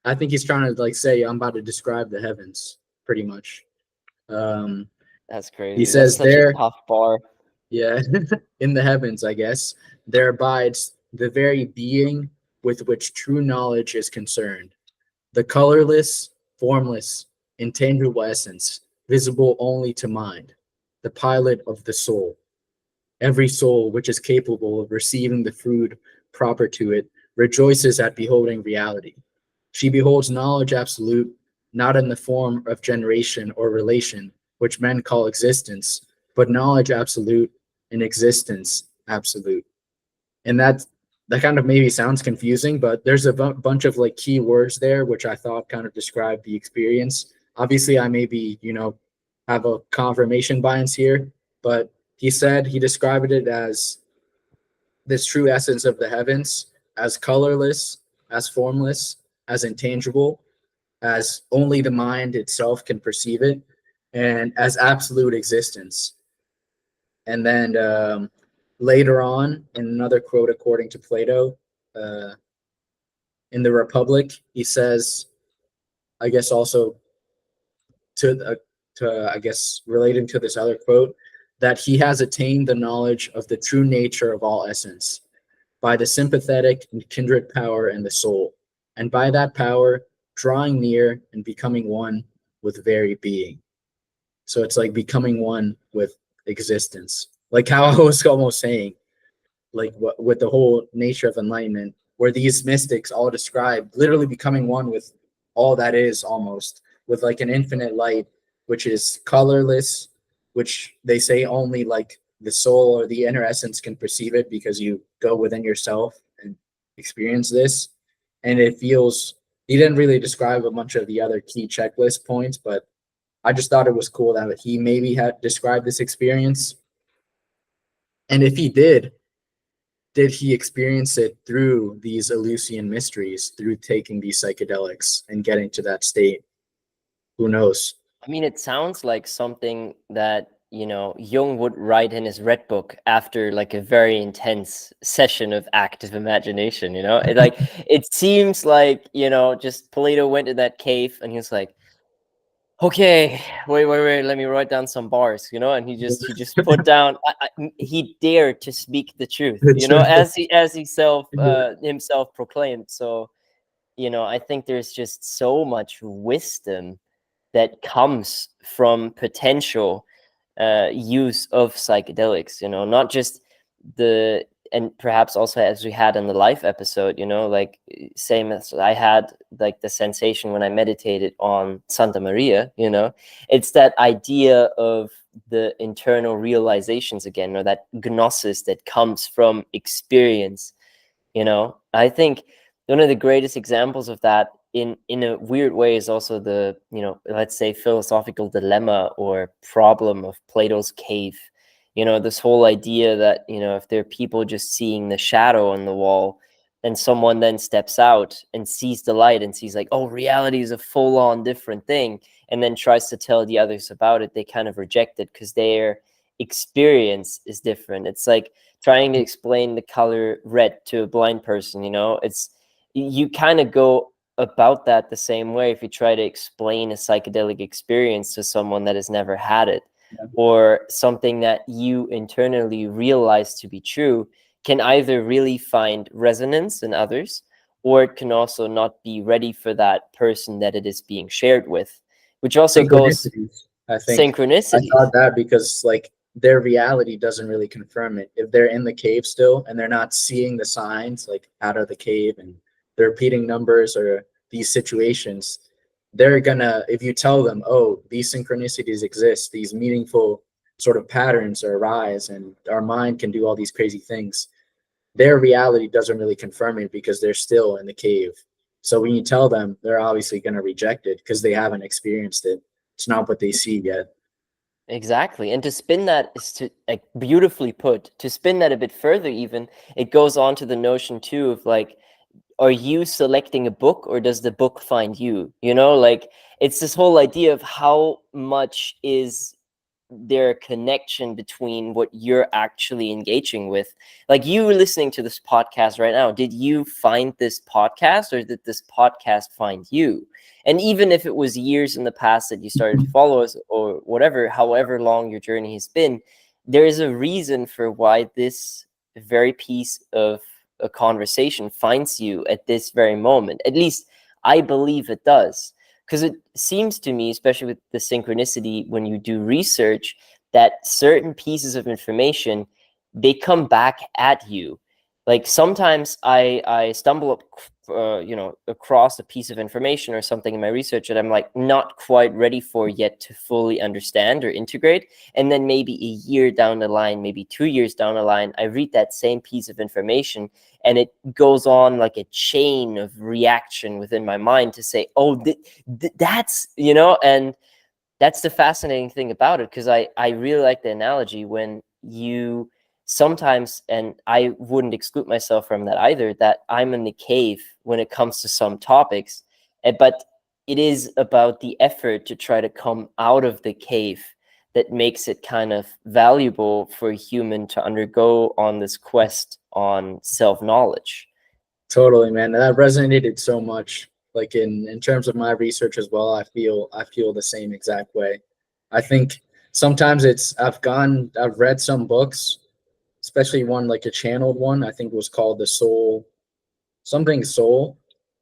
I think he's trying to like say I'm about to describe the heavens, pretty much. That's crazy. He says that's such a tough bar. Yeah, in the heavens, I guess, there abides the very being with which true knowledge is concerned, the colorless, formless, intangible essence, visible only to mind, the pilot of the soul. Every soul which is capable of receiving the food proper to it rejoices at beholding reality. She beholds knowledge absolute, not in the form of generation or relation, which men call existence, but knowledge absolute in existence absolute. And that kind of maybe sounds confusing, but there's a bunch of like key words there, which I thought kind of describe the experience. Obviously, I maybe, have a confirmation bias here, but he described it as this true essence of the heavens, as colorless, as formless, as intangible, as only the mind itself can perceive it, and as absolute existence. And then later on, in another quote according to Plato, in the Republic, he says, I guess also to I guess relating to this other quote, that he has attained the knowledge of the true nature of all essence by the sympathetic and kindred power in the soul, and by that power drawing near and becoming one with very being. So it's like becoming one with existence, like how I was almost saying, like with the whole nature of enlightenment, where these mystics all describe literally becoming one with all that is, almost with like an infinite light, which is colorless, which they say only like the soul or the inner essence can perceive it, because you go within yourself and experience this. And it feels, he didn't really describe a bunch of the other key checklist points, but I just thought it was cool that he maybe had described this experience. And if he did he experience it through these Eleusinian mysteries, through taking these psychedelics and getting to that state? Who knows? I mean, it sounds like something that, Jung would write in his Red Book after like a very intense session of active imagination, it seems like, just Plato went to that cave and he was like, okay, wait, let me write down some bars, and he just put down, he dared to speak the truth, as he himself proclaimed. So, I think there's just so much wisdom that comes from potential use of psychedelics, not just and perhaps also, as we had in the live episode, like same as I had like the sensation when I meditated on Santa Maria, it's that idea of the internal realizations again, or that gnosis that comes from experience. I think one of the greatest examples of that in a weird way is also the, let's say, philosophical dilemma or problem of Plato's cave. You know, this whole idea that, you know, if there are people just seeing the shadow on the wall, and someone then steps out and sees the light and sees like, oh, reality is a full-on different thing, and then tries to tell the others about it, they kind of reject it because their experience is different. It's like trying to explain the color red to a blind person, you know. It's, you kind of go about that the same way if you try to explain a psychedelic experience to someone that has never had it, or something that you internally realize to be true can either really find resonance in others, or it can also not be ready for that person that it is being shared with, which also goes Synchronicities, I think. I synchronicities. thought that because like their reality doesn't really confirm it. If they're in the cave still and they're not seeing the signs like out of the cave and they're repeating numbers or these situations, they're gonna, if you tell them, oh, these synchronicities exist, these meaningful sort of patterns arise, and our mind can do all these crazy things, their reality doesn't really confirm it because they're still in the cave. So when you tell them, they're obviously going to reject it because they haven't experienced it. It's not what they see yet. Exactly. And to spin that is to, like, beautifully put, to spin that a bit further, even, it goes on to the notion too of like, are you selecting a book or does the book find you? You know, like, it's this whole idea of how much is there a connection between what you're actually engaging with. Like, you listening to this podcast right now, did you find this podcast or did this podcast find you? And even if it was years in the past that you started to follow us or whatever, however long your journey has been, there is a reason for why this very piece of a conversation finds you at this very moment. At least I believe it does. Because it seems to me, especially with the synchronicity, when you do research, that certain pieces of information, they come back at you. Like, sometimes I stumble up, you know, across a piece of information or something in my research that I'm like not quite ready for yet to fully understand or integrate. And then maybe a year down the line, maybe 2 years down the line, I read that same piece of information, and it goes on like a chain of reaction within my mind to say, oh, that's, you know. And that's the fascinating thing about it, because I really like the analogy when you sometimes, and I wouldn't exclude myself from that either, that I'm in the cave when it comes to some topics, but it is about the effort to try to come out of the cave that makes it kind of valuable for a human to undergo on this quest on self-knowledge. Totally, man. That resonated so much. Like in terms of my research as well, I feel the same exact way. I think sometimes I've read some books, especially one like a channeled one. I think it was called The Soul, something Soul,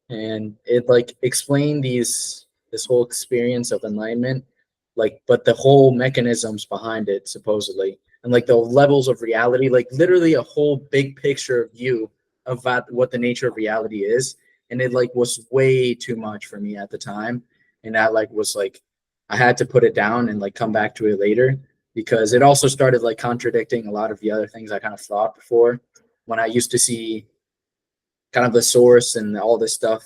and it like explained this whole experience of enlightenment, like, but the whole mechanisms behind it supposedly, and like the levels of reality, like literally a whole big picture view of what the nature of reality is. And it like was way too much for me at the time, and that like was like I had to put it down and like come back to it later, because it also started like contradicting a lot of the other things I kind of thought before, when I used to see kind of the source and all this stuff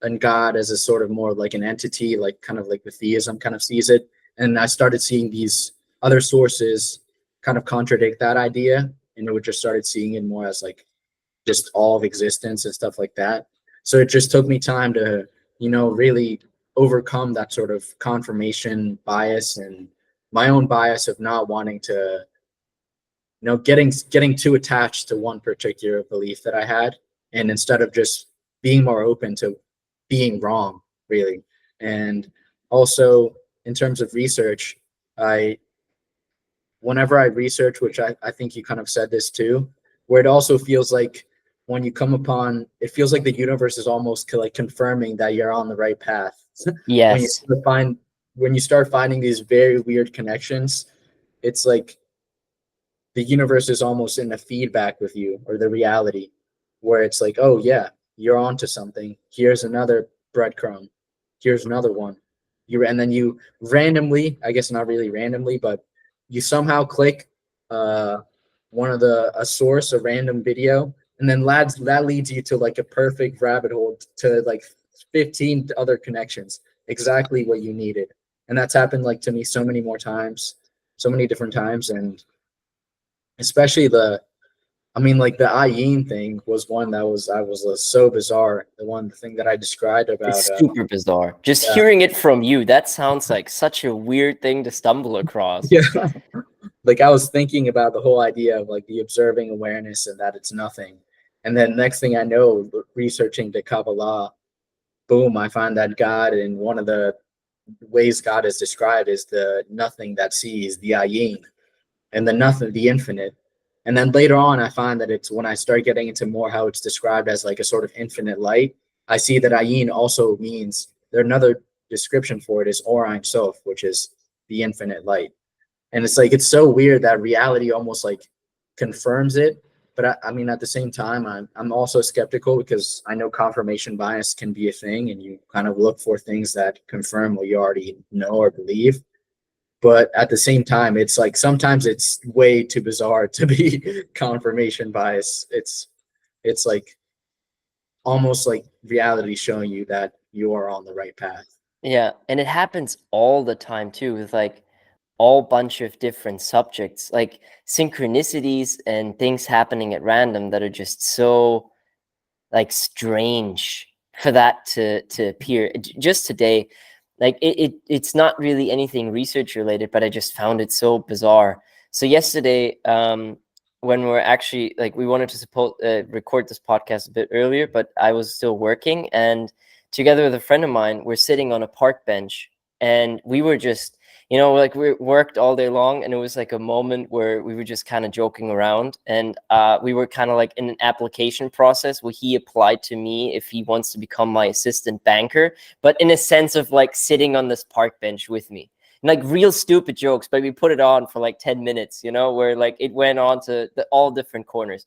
and God as a sort of more like an entity, like kind of like the theism kind of sees it. And I started seeing these other sources kind of contradict that idea, and we just started seeing it more as like just all of existence and stuff like that. So it just took me time to, you know, really overcome that sort of confirmation bias and my own bias of not wanting to, you know, getting too attached to one particular belief that I had, and instead of just being more open to being wrong, really. And also in terms of research, I whenever I research, which I think you kind of said this too, where it also feels like when you come upon, it feels like the universe is almost like confirming that you're on the right path. when you Yes. find when you start finding these very weird connections, it's like the universe is almost in a feedback with you, or the reality, where it's like, oh yeah, you're onto something. Here's another breadcrumb. Here's another one. And then you randomly, I guess not really randomly, but you somehow click uh, one of a source, a random video, and then that leads you to like a perfect rabbit hole to like 15 other connections, exactly what you needed. And that's happened like to me so many more times, so many different times, and especially like the Ayin thing was one that was so bizarre. The thing that I described about It's super bizarre. Just yeah. hearing it from you, that sounds like such a weird thing to stumble across. Yeah. Like I was thinking about the whole idea of like the observing awareness and that it's nothing. And then next thing I know, researching the Kabbalah, boom, I find that God, in one of the ways God is described, is the nothing that sees, the ayin, and the nothing, the infinite. And then later on, I find that it's when I start getting into more how it's described as like a sort of infinite light, I see that ayin also means, there another description for it is Or Sof, which is the infinite light. And it's like, it's so weird that reality almost like confirms it. But I mean, at the same time, I'm also skeptical because I know confirmation bias can be a thing, and you kind of look for things that confirm what you already know or believe. But at the same time, it's like sometimes it's way too bizarre to be confirmation bias. It's like almost like reality showing you that you are on the right path. Yeah, and it happens all the time too, with like all bunch of different subjects, like synchronicities and things happening at random that are just so like strange for that to appear. Just today, like it's not really anything research related, but I just found it so bizarre. So yesterday, when we're actually like, we wanted to record this podcast a bit earlier, but I was still working, and together with a friend of mine, we're sitting on a park bench, and we were just, like, we worked all day long, and it was like a moment where we were just kind of joking around, and we were kind of like in an application process where he applied to me if he wants to become my assistant banker, but in a sense of like sitting on this park bench with me. And like real stupid jokes, but we put it on for like 10 minutes, where like it went on to all different corners.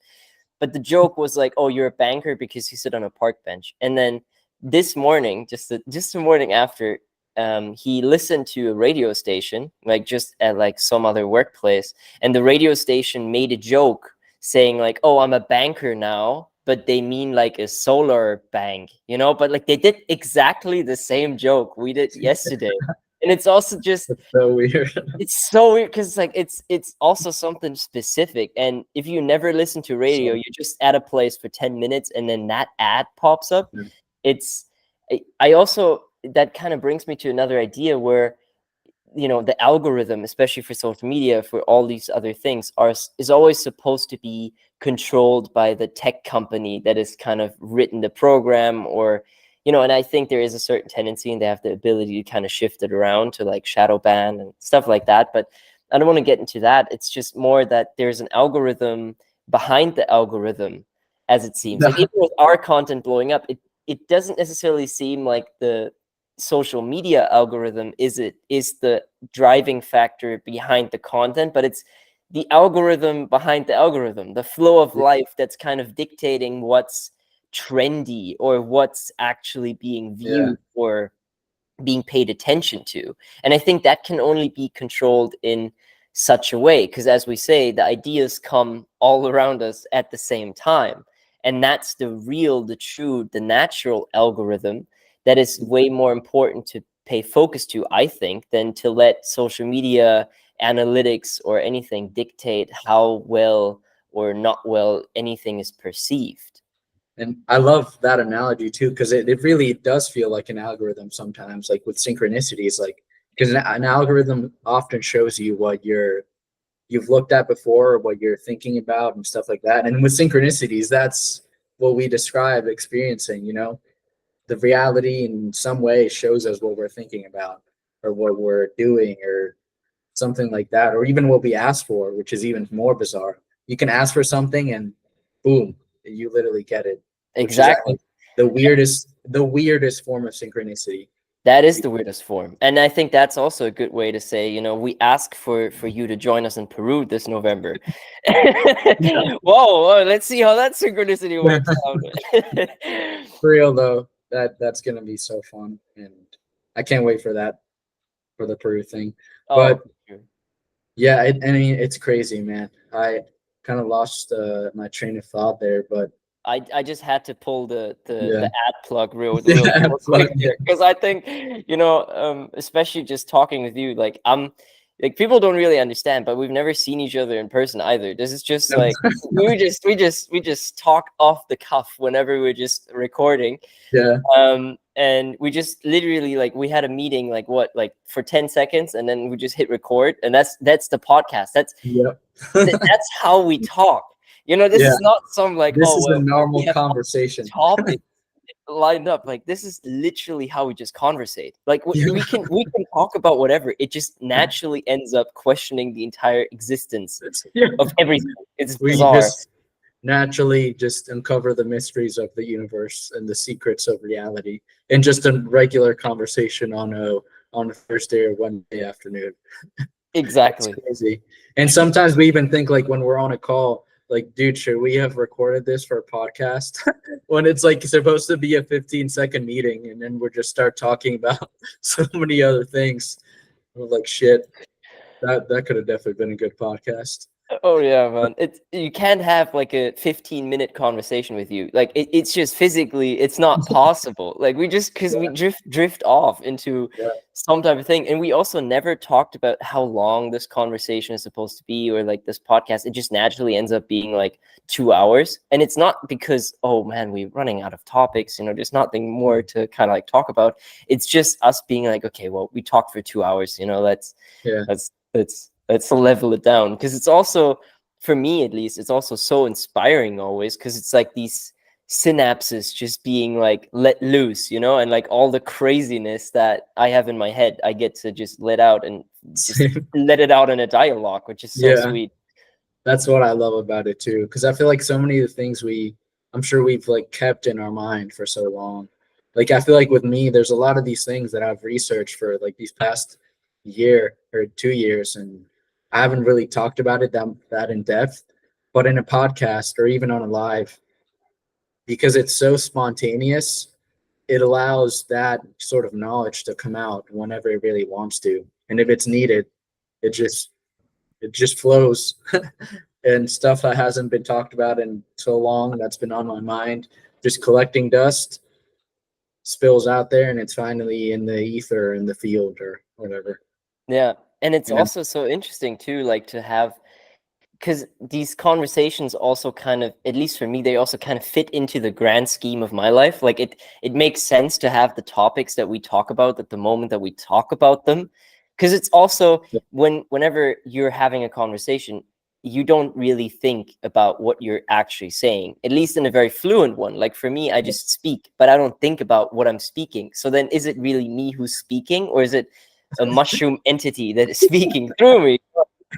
But the joke was like, oh, you're a banker because you sit on a park bench. And then this morning, just the morning after, he listened to a radio station, like just at like some other workplace, and the radio station made a joke saying like, oh, I'm a banker now, but they mean like a solar bank, but like they did exactly the same joke we did yesterday. And it's also just, It's so weird. it's so weird because like it's also something specific. And if you never listen to radio, you're just at a place for 10 minutes and then that ad pops up. Yeah. It's I also, that kind of brings me to another idea where, the algorithm, especially for social media, for all these other things, is always supposed to be controlled by the tech company that has kind of written the program, or and I think there is a certain tendency, and they have the ability to kind of shift it around to like shadow ban and stuff like that. But I don't want to get into that. It's just more that there's an algorithm behind the algorithm, as it seems. Like even with our content blowing up, it doesn't necessarily seem like the social media algorithm is the driving factor behind the content, but it's the algorithm behind the algorithm, the flow of life that's kind of dictating what's trendy or what's actually being viewed or being paid attention to. And I think that can only be controlled in such a way, because as we say, the ideas come all around us at the same time, and that's the true, the natural algorithm that is way more important to pay focus to, I think, than to let social media analytics or anything dictate how well or not well anything is perceived. And I love that analogy too, because it really does feel like an algorithm sometimes, like with synchronicities, like because an algorithm often shows you what you've looked at before, or what you're thinking about and stuff like that. And with synchronicities, that's what we describe experiencing, the reality in some way shows us what we're thinking about or what we're doing or something like that, or even what we ask for, which is even more bizarre. You can ask for something and boom, you literally get it, which is Exactly. the weirdest form of synchronicity. That is the weirdest form. And I think that's also a good way to say, we ask for you to join us in Peru this November. Whoa, let's see how that synchronicity works out. For real though, that's gonna be so fun, and I can't wait for that, for the Peru thing. Oh, But yeah, I mean, it's crazy, man. I kind of lost my train of thought there, but I just had to pull the yeah, ad plug real yeah, quick there, because I think, especially just talking with you, like like people don't really understand, but we've never seen each other in person either. This is just like we just talk off the cuff whenever we're just recording. Yeah. And we just literally like we had a meeting like what, like for 10 seconds, and then we just hit record, and that's the podcast. That's that's how we talk. You know, this Yeah. is not some like, This oh is well, a normal we have conversation. topic lined up. Like this is literally how we just conversate. Like we can talk about whatever. It just naturally ends up questioning the entire existence of everything. It's We bizarre. just naturally just uncover the mysteries of the universe and the secrets of reality in just a regular conversation on a Thursday or Wednesday afternoon. Exactly. It's crazy. And sometimes we even think like when we're on a call, like, dude, should we have recorded this for a podcast? When it's like supposed to be a 15-second meeting, and then we just start talking about so many other things. We're like, shit, that could have definitely been a good podcast. Oh yeah, man. You can't have like a 15-minute conversation with you. Like it's just physically it's not possible. Like we just because we drift off into some type of thing. And we also never talked about how long this conversation is supposed to be, or like this podcast. It just naturally ends up being like 2 hours. And it's not because, oh man, we're running out of topics, you know, there's nothing more to kind of like talk about. It's just us being like, okay, well, we talked for 2 hours, you know, let's level it down. Because it's also, for me at least, it's also so inspiring always, because it's like these synapses just being like let loose, you know, and like all the craziness that I have in my head, I get to just let out and just let it out in a dialogue, which is so sweet. That's what I love about it too, because I feel like so many of the things I'm sure we've like kept in our mind for so long. Like I feel like with me, there's a lot of these things that I've researched for like these past year or 2 years, and I haven't really talked about it that in depth. But in a podcast or even on a live, because it's so spontaneous, it allows that sort of knowledge to come out whenever it really wants to, and if it's needed, it just flows. And stuff that hasn't been talked about in so long, that's been on my mind, just collecting dust, spills out there, and it's finally in the ether, in the field, or whatever. Yeah. And it's also so interesting too, like to have, because these conversations also kind of, at least for me, they also kind of fit into the grand scheme of my life. Like it makes sense to have the topics that we talk about at the moment that we talk about them. Because it's also whenever you're having a conversation, you don't really think about what you're actually saying, at least in a very fluent one. Like for me, I just speak, but I don't think about what I'm speaking. So then is it really me who's speaking, or is it a mushroom entity that is speaking through me?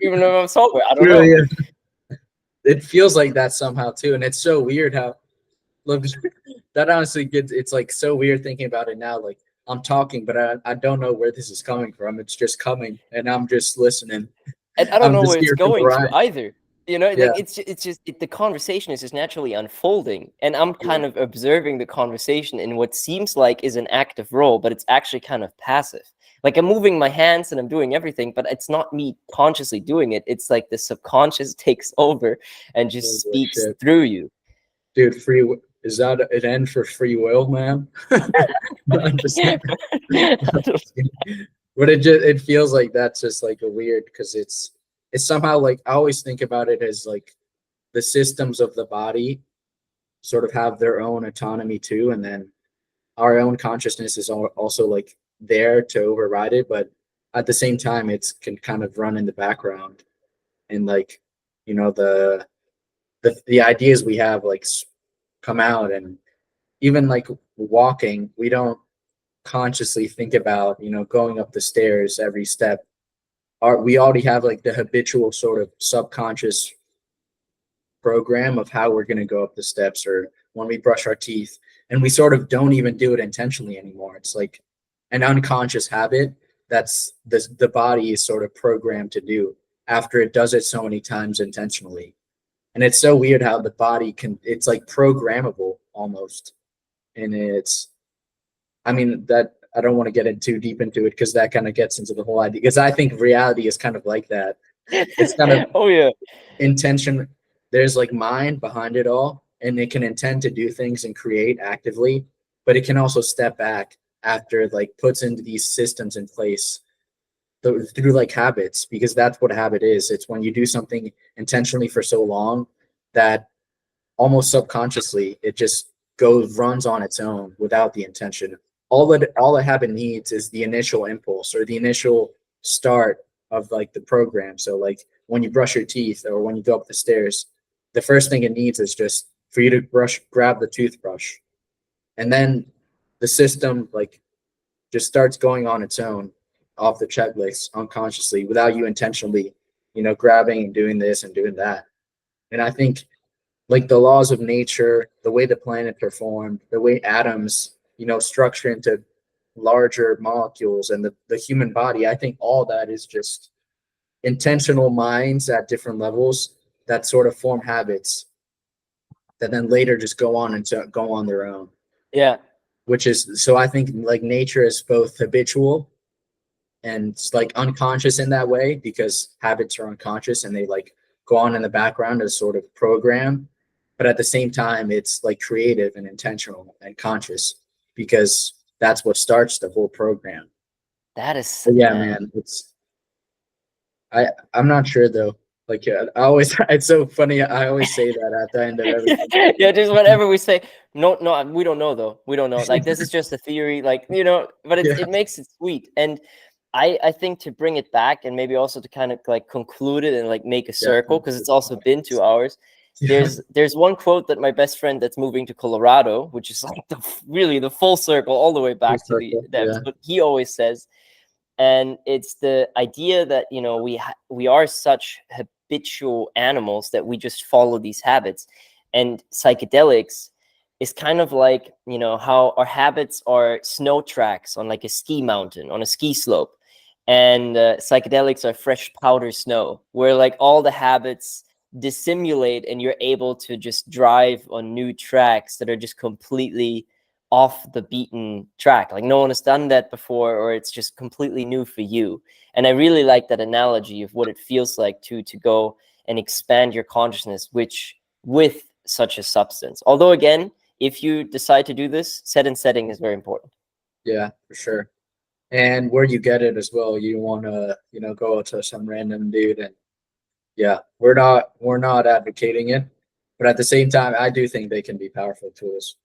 Even though I'm sober, I don't know. Yeah. It feels like that somehow too, and it's so weird how, look, that honestly it's like so weird thinking about it now. Like I'm talking, but I don't know where this is coming from. It's just coming, and I'm just listening. And I don't I'm know just where it's here for the going to ride. either. You know, Yeah. like the conversation is just naturally unfolding, and I'm kind of observing the conversation in what seems like is an active role, but it's actually kind of passive. Like I'm moving my hands and I'm doing everything, but it's not me consciously doing it. It's like the subconscious takes over and just speaks through you. Dude, is that an end for free will, man? I'm just but it feels like that's just like a weird, because it's somehow like I always think about it as like the systems of the body sort of have their own autonomy too, and then our own consciousness is also like there to override it, but at the same time it's can kind of run in the background, and like, you know, the ideas we have like come out, and even like walking, we don't consciously think about, you know, going up the stairs every step. We already have like the habitual sort of subconscious program of how we're going to go up the steps, or when we brush our teeth, and we sort of don't even do it intentionally anymore. It's like an unconscious habit that's the body is sort of programmed to do after it does it so many times intentionally. And it's so weird how the body it's like programmable almost. And I mean, that I don't want to get in too deep into it, because that kind of gets into the whole idea, because I think reality is kind of like that. It's kind of Oh yeah, intention. There's like mind behind it all, and it can intend to do things and create actively, but it can also step back after it like puts into these systems in place through like habits, because that's what a habit is. It's when you do something intentionally for so long that almost subconsciously it just runs on its own without the intention. All a habit needs is the initial impulse or the initial start of like the program. So like when you brush your teeth or when you go up the stairs, the first thing it needs is just for you to grab the toothbrush, and then the system like just starts going on its own off the checklist unconsciously without you intentionally, grabbing and doing this and doing that. And I think like the laws of nature, the way the planets are formed, the way atoms, structure into larger molecules, and the human body, I think all that is just intentional minds at different levels that sort of form habits that then later just go on and go on their own. Yeah. Which is, so I think like nature is both habitual and it's like unconscious in that way, because habits are unconscious and they like go on in the background as sort of program. But at the same time, it's like creative and intentional and conscious, because that's what starts the whole program. That is, but yeah, man, I'm not sure though. Like, yeah, it's so funny. I always say that at the end of everything. Yeah, just whatever we say. No, we don't know though. We don't know. Like, this is just a theory, like, but it makes it sweet. And I think to bring it back and maybe also to kind of like conclude it and like make a circle, because it's also been 2 hours. There's one quote that my best friend that's moving to Colorado, which is like really the full circle all the way back to the episode, he always says, and it's the idea that we are such habitual animals that we just follow these habits, and psychedelics is kind of like how our habits are snow tracks on like a ski mountain, on a ski slope, and psychedelics are fresh powder snow, where like all the habits dissimulate and you're able to just drive on new tracks that are just completely off the beaten track. Like no one has done that before, or it's just completely new for you. And I really like that analogy of what it feels like to go and expand your consciousness, which with such a substance. Although again, if you decide to do this, setting is very important. Yeah, for sure. And where you get it as well. You want to, go to some random dude, and yeah, we're not advocating it, but at the same time, I do think they can be powerful tools.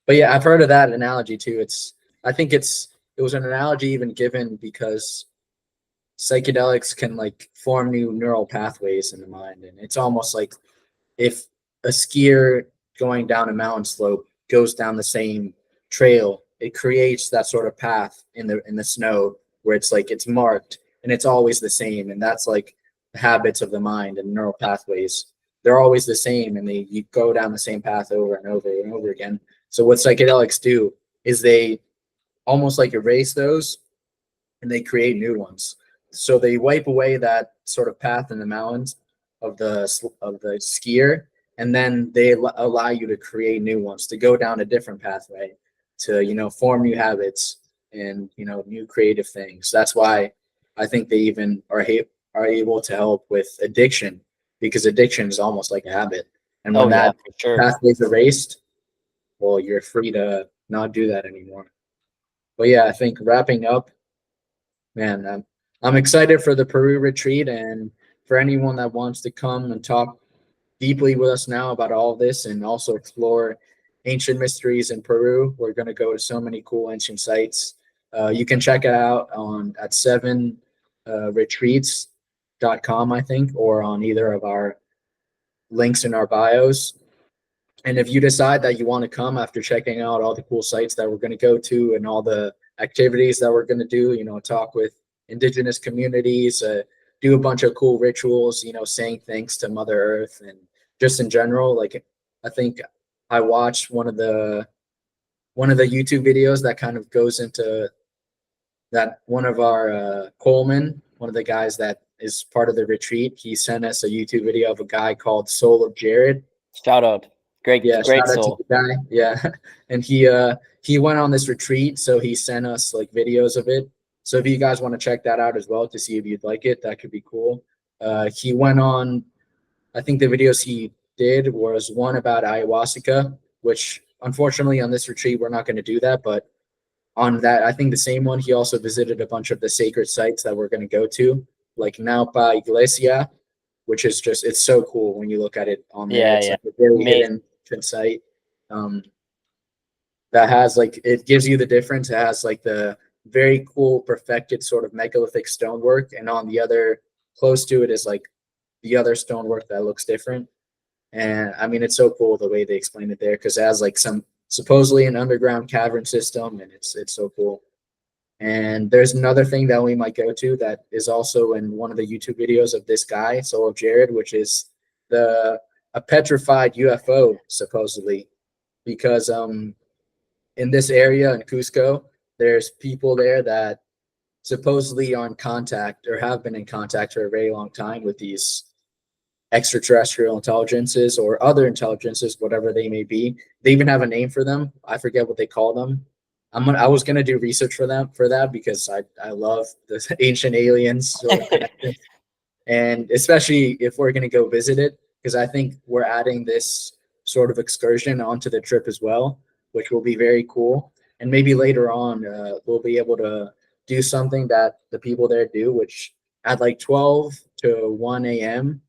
But yeah, I've heard of that analogy too. I think it was an analogy even given because psychedelics can like form new neural pathways in the mind, and it's almost like if a skier going down a mountain slope goes down the same trail, it creates that sort of path in the snow where it's like it's marked and it's always the same. And that's like the habits of the mind and neural pathways. They're always the same, and you go down the same path over and over and over again. So what psychedelics do is they almost like erase those and they create new ones. So they wipe away that sort of path in the mountains of the skier, and then they allow you to create new ones, to go down a different pathway, to form new habits and new creative things. That's why I think they even are able to help with addiction, because addiction is almost like a habit. And when pathway is erased, well, you're free to not do that anymore. But yeah, I think wrapping up, man, I'm excited for the Peru retreat, and for anyone that wants to come and talk deeply with us now about all this and also explore ancient mysteries in Peru. We're going to go to so many cool ancient sites. You can check it out at 7retreats.com, I think, or on either of our links in our bios. And if you decide that you want to come after checking out all the cool sites that we're going to go to and all the activities that we're going to do, talk with indigenous communities, do a bunch of cool rituals, saying thanks to Mother Earth, and just in general, like I think I watched one of the YouTube videos that kind of goes into that. One of our Coleman, one of the guys that is part of the retreat, he sent us a YouTube video of a guy called Soul of Jared. Shout out. Great soul. To the guy. Yeah. And he went on this retreat, so he sent us like videos of it. So if you guys want to check that out as well to see if you'd like it, that could be cool. He went on, I think the videos he did was one about ayahuasca, which unfortunately on this retreat we're not going to do that, but on that, I think the same one, he also visited a bunch of the sacred sites that we're going to go to, like Naupa Iglesia, which is just, it's so cool when you look at it on there. Yeah, It's yeah. like a very Amazing. hidden site. Um, that has like, it gives you the difference. It has like the very cool perfected sort of megalithic stonework, and on the other close to it is like the other stonework that looks different. And I mean, it's so cool the way they explain it there, because it has like some supposedly an underground cavern system, and it's so cool. And there's another thing that we might go to that is also in one of the YouTube videos of this guy, so of Jared, which is the a petrified UFO supposedly, because in this area in Cusco, there's people there that supposedly are in contact or have been in contact for a very long time with these extraterrestrial intelligences or other intelligences, whatever they may be. They even have a name for them. I forget what they call them. I was gonna do research for that because I love the ancient aliens sort of connections, and especially if we're gonna go visit it, because I think we're adding this sort of excursion onto the trip as well, which will be very cool. And maybe later on, we'll be able to do something that the people there do, which at like 12 to 1 a.m.,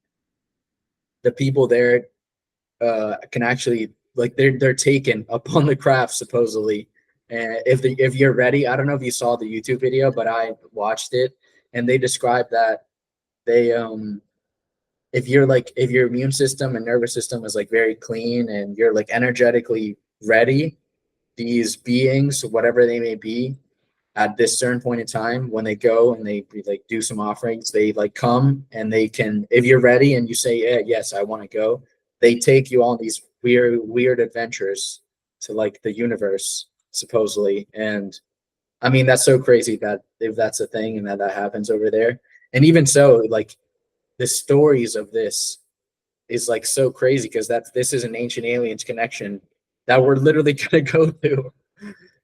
the people there can actually, like, they're taken upon the craft supposedly. And if you're ready, I don't know if you saw the YouTube video, but I watched it, and they described that they if your immune system and nervous system is like very clean and you're like energetically ready, these beings, whatever they may be, at this certain point in time, when they go and they like do some offerings, they like come and they can, if you're ready and you say, yeah, yes, I want to go, they take you on these weird adventures to like the universe supposedly. And I mean, that's so crazy that if that's a thing and that happens over there. And even so, like, the stories of this is like so crazy, because this is an ancient aliens connection that we're literally gonna go to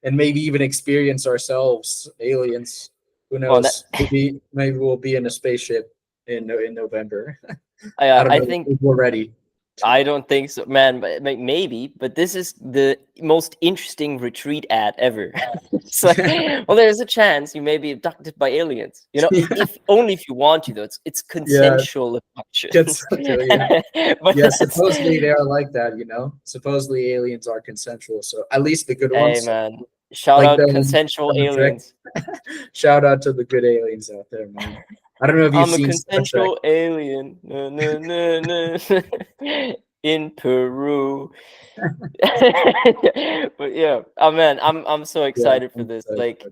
and maybe even experience ourselves, aliens. Who Well, that, knows? Maybe we'll be in a spaceship in November. I I, don't I know think if we're ready. I don't think so, man. But maybe. But this is the most interesting retreat ad ever. It's like, well, there's a chance you may be abducted by aliens. You know, Yeah, if only if you want to, though. It's yeah, consensual abduction. yeah. But Yeah, that's, supposedly they are like that, you know. Supposedly aliens are consensual, so at least the good hey, ones, man. Shout like out the consensual Star Trek. aliens. Shout out to the good aliens out there, man. I don't know if you've I'm a seen Star Trek. consensual alien. Na, na, na, na. In Peru. But yeah, oh man, I'm so Yeah, excited for I'm this. excited. Like,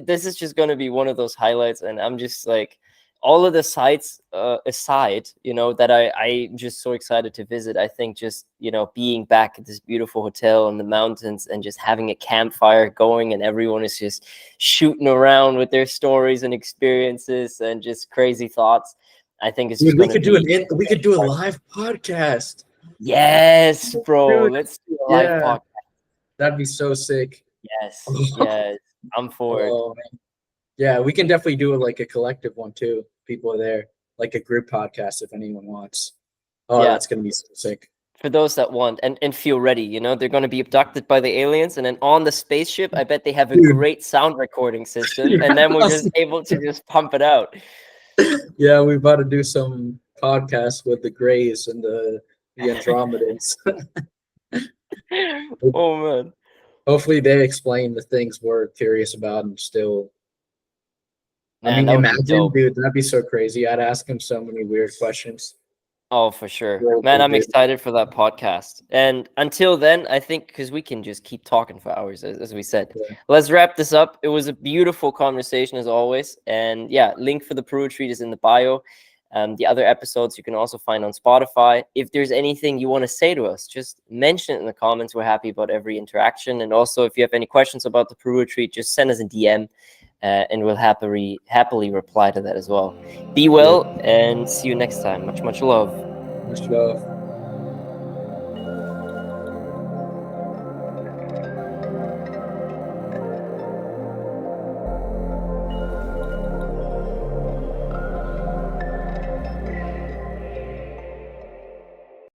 this is just gonna be one of those highlights, and I'm just like, all of the sites aside, you know, that I'm just so excited to visit. I think just, you know, being back at this beautiful hotel in the mountains and just having a campfire going, and everyone is just shooting around with their stories and experiences and just crazy thoughts. I think it's just Dude, gonna be, we could do a live podcast. yes, bro. Dude, Let's do a live yeah, podcast. that'd be so sick. Yes, yes, I'm for it. Oh, man. Yeah, we can definitely do like a collective one too. People are there, like a group podcast if anyone wants. Oh, Yeah, that's gonna be so sick. for those that want and feel ready, you know, they're going to be abducted by the aliens, and then on the spaceship, I bet they have a Dude, great sound recording system, yeah, and then we're just able to just pump it out. yeah, we about to do some podcasts with the Greys and the Andromedans. Oh man, Hopefully, they explain the things we're curious about and still. I man, mean, that would be imagine, dope. dude, that'd be so crazy. I'd ask him so many weird questions. Oh, for sure, Well, man. I'm dude, excited for that podcast, and until then, I think, because we can just keep talking for hours, as we said, yeah. let's wrap this up. It was a beautiful conversation as always, and yeah, link for the Peru retreat is in the bio. The other episodes you can also find on Spotify. If there's anything you want to say to us, just mention it in the comments. We're happy about every interaction. And also, if you have any questions about the Peru retreat, just send us a DM, and we'll happily reply to that as well. Be well, and see you next time. Much love. Much love.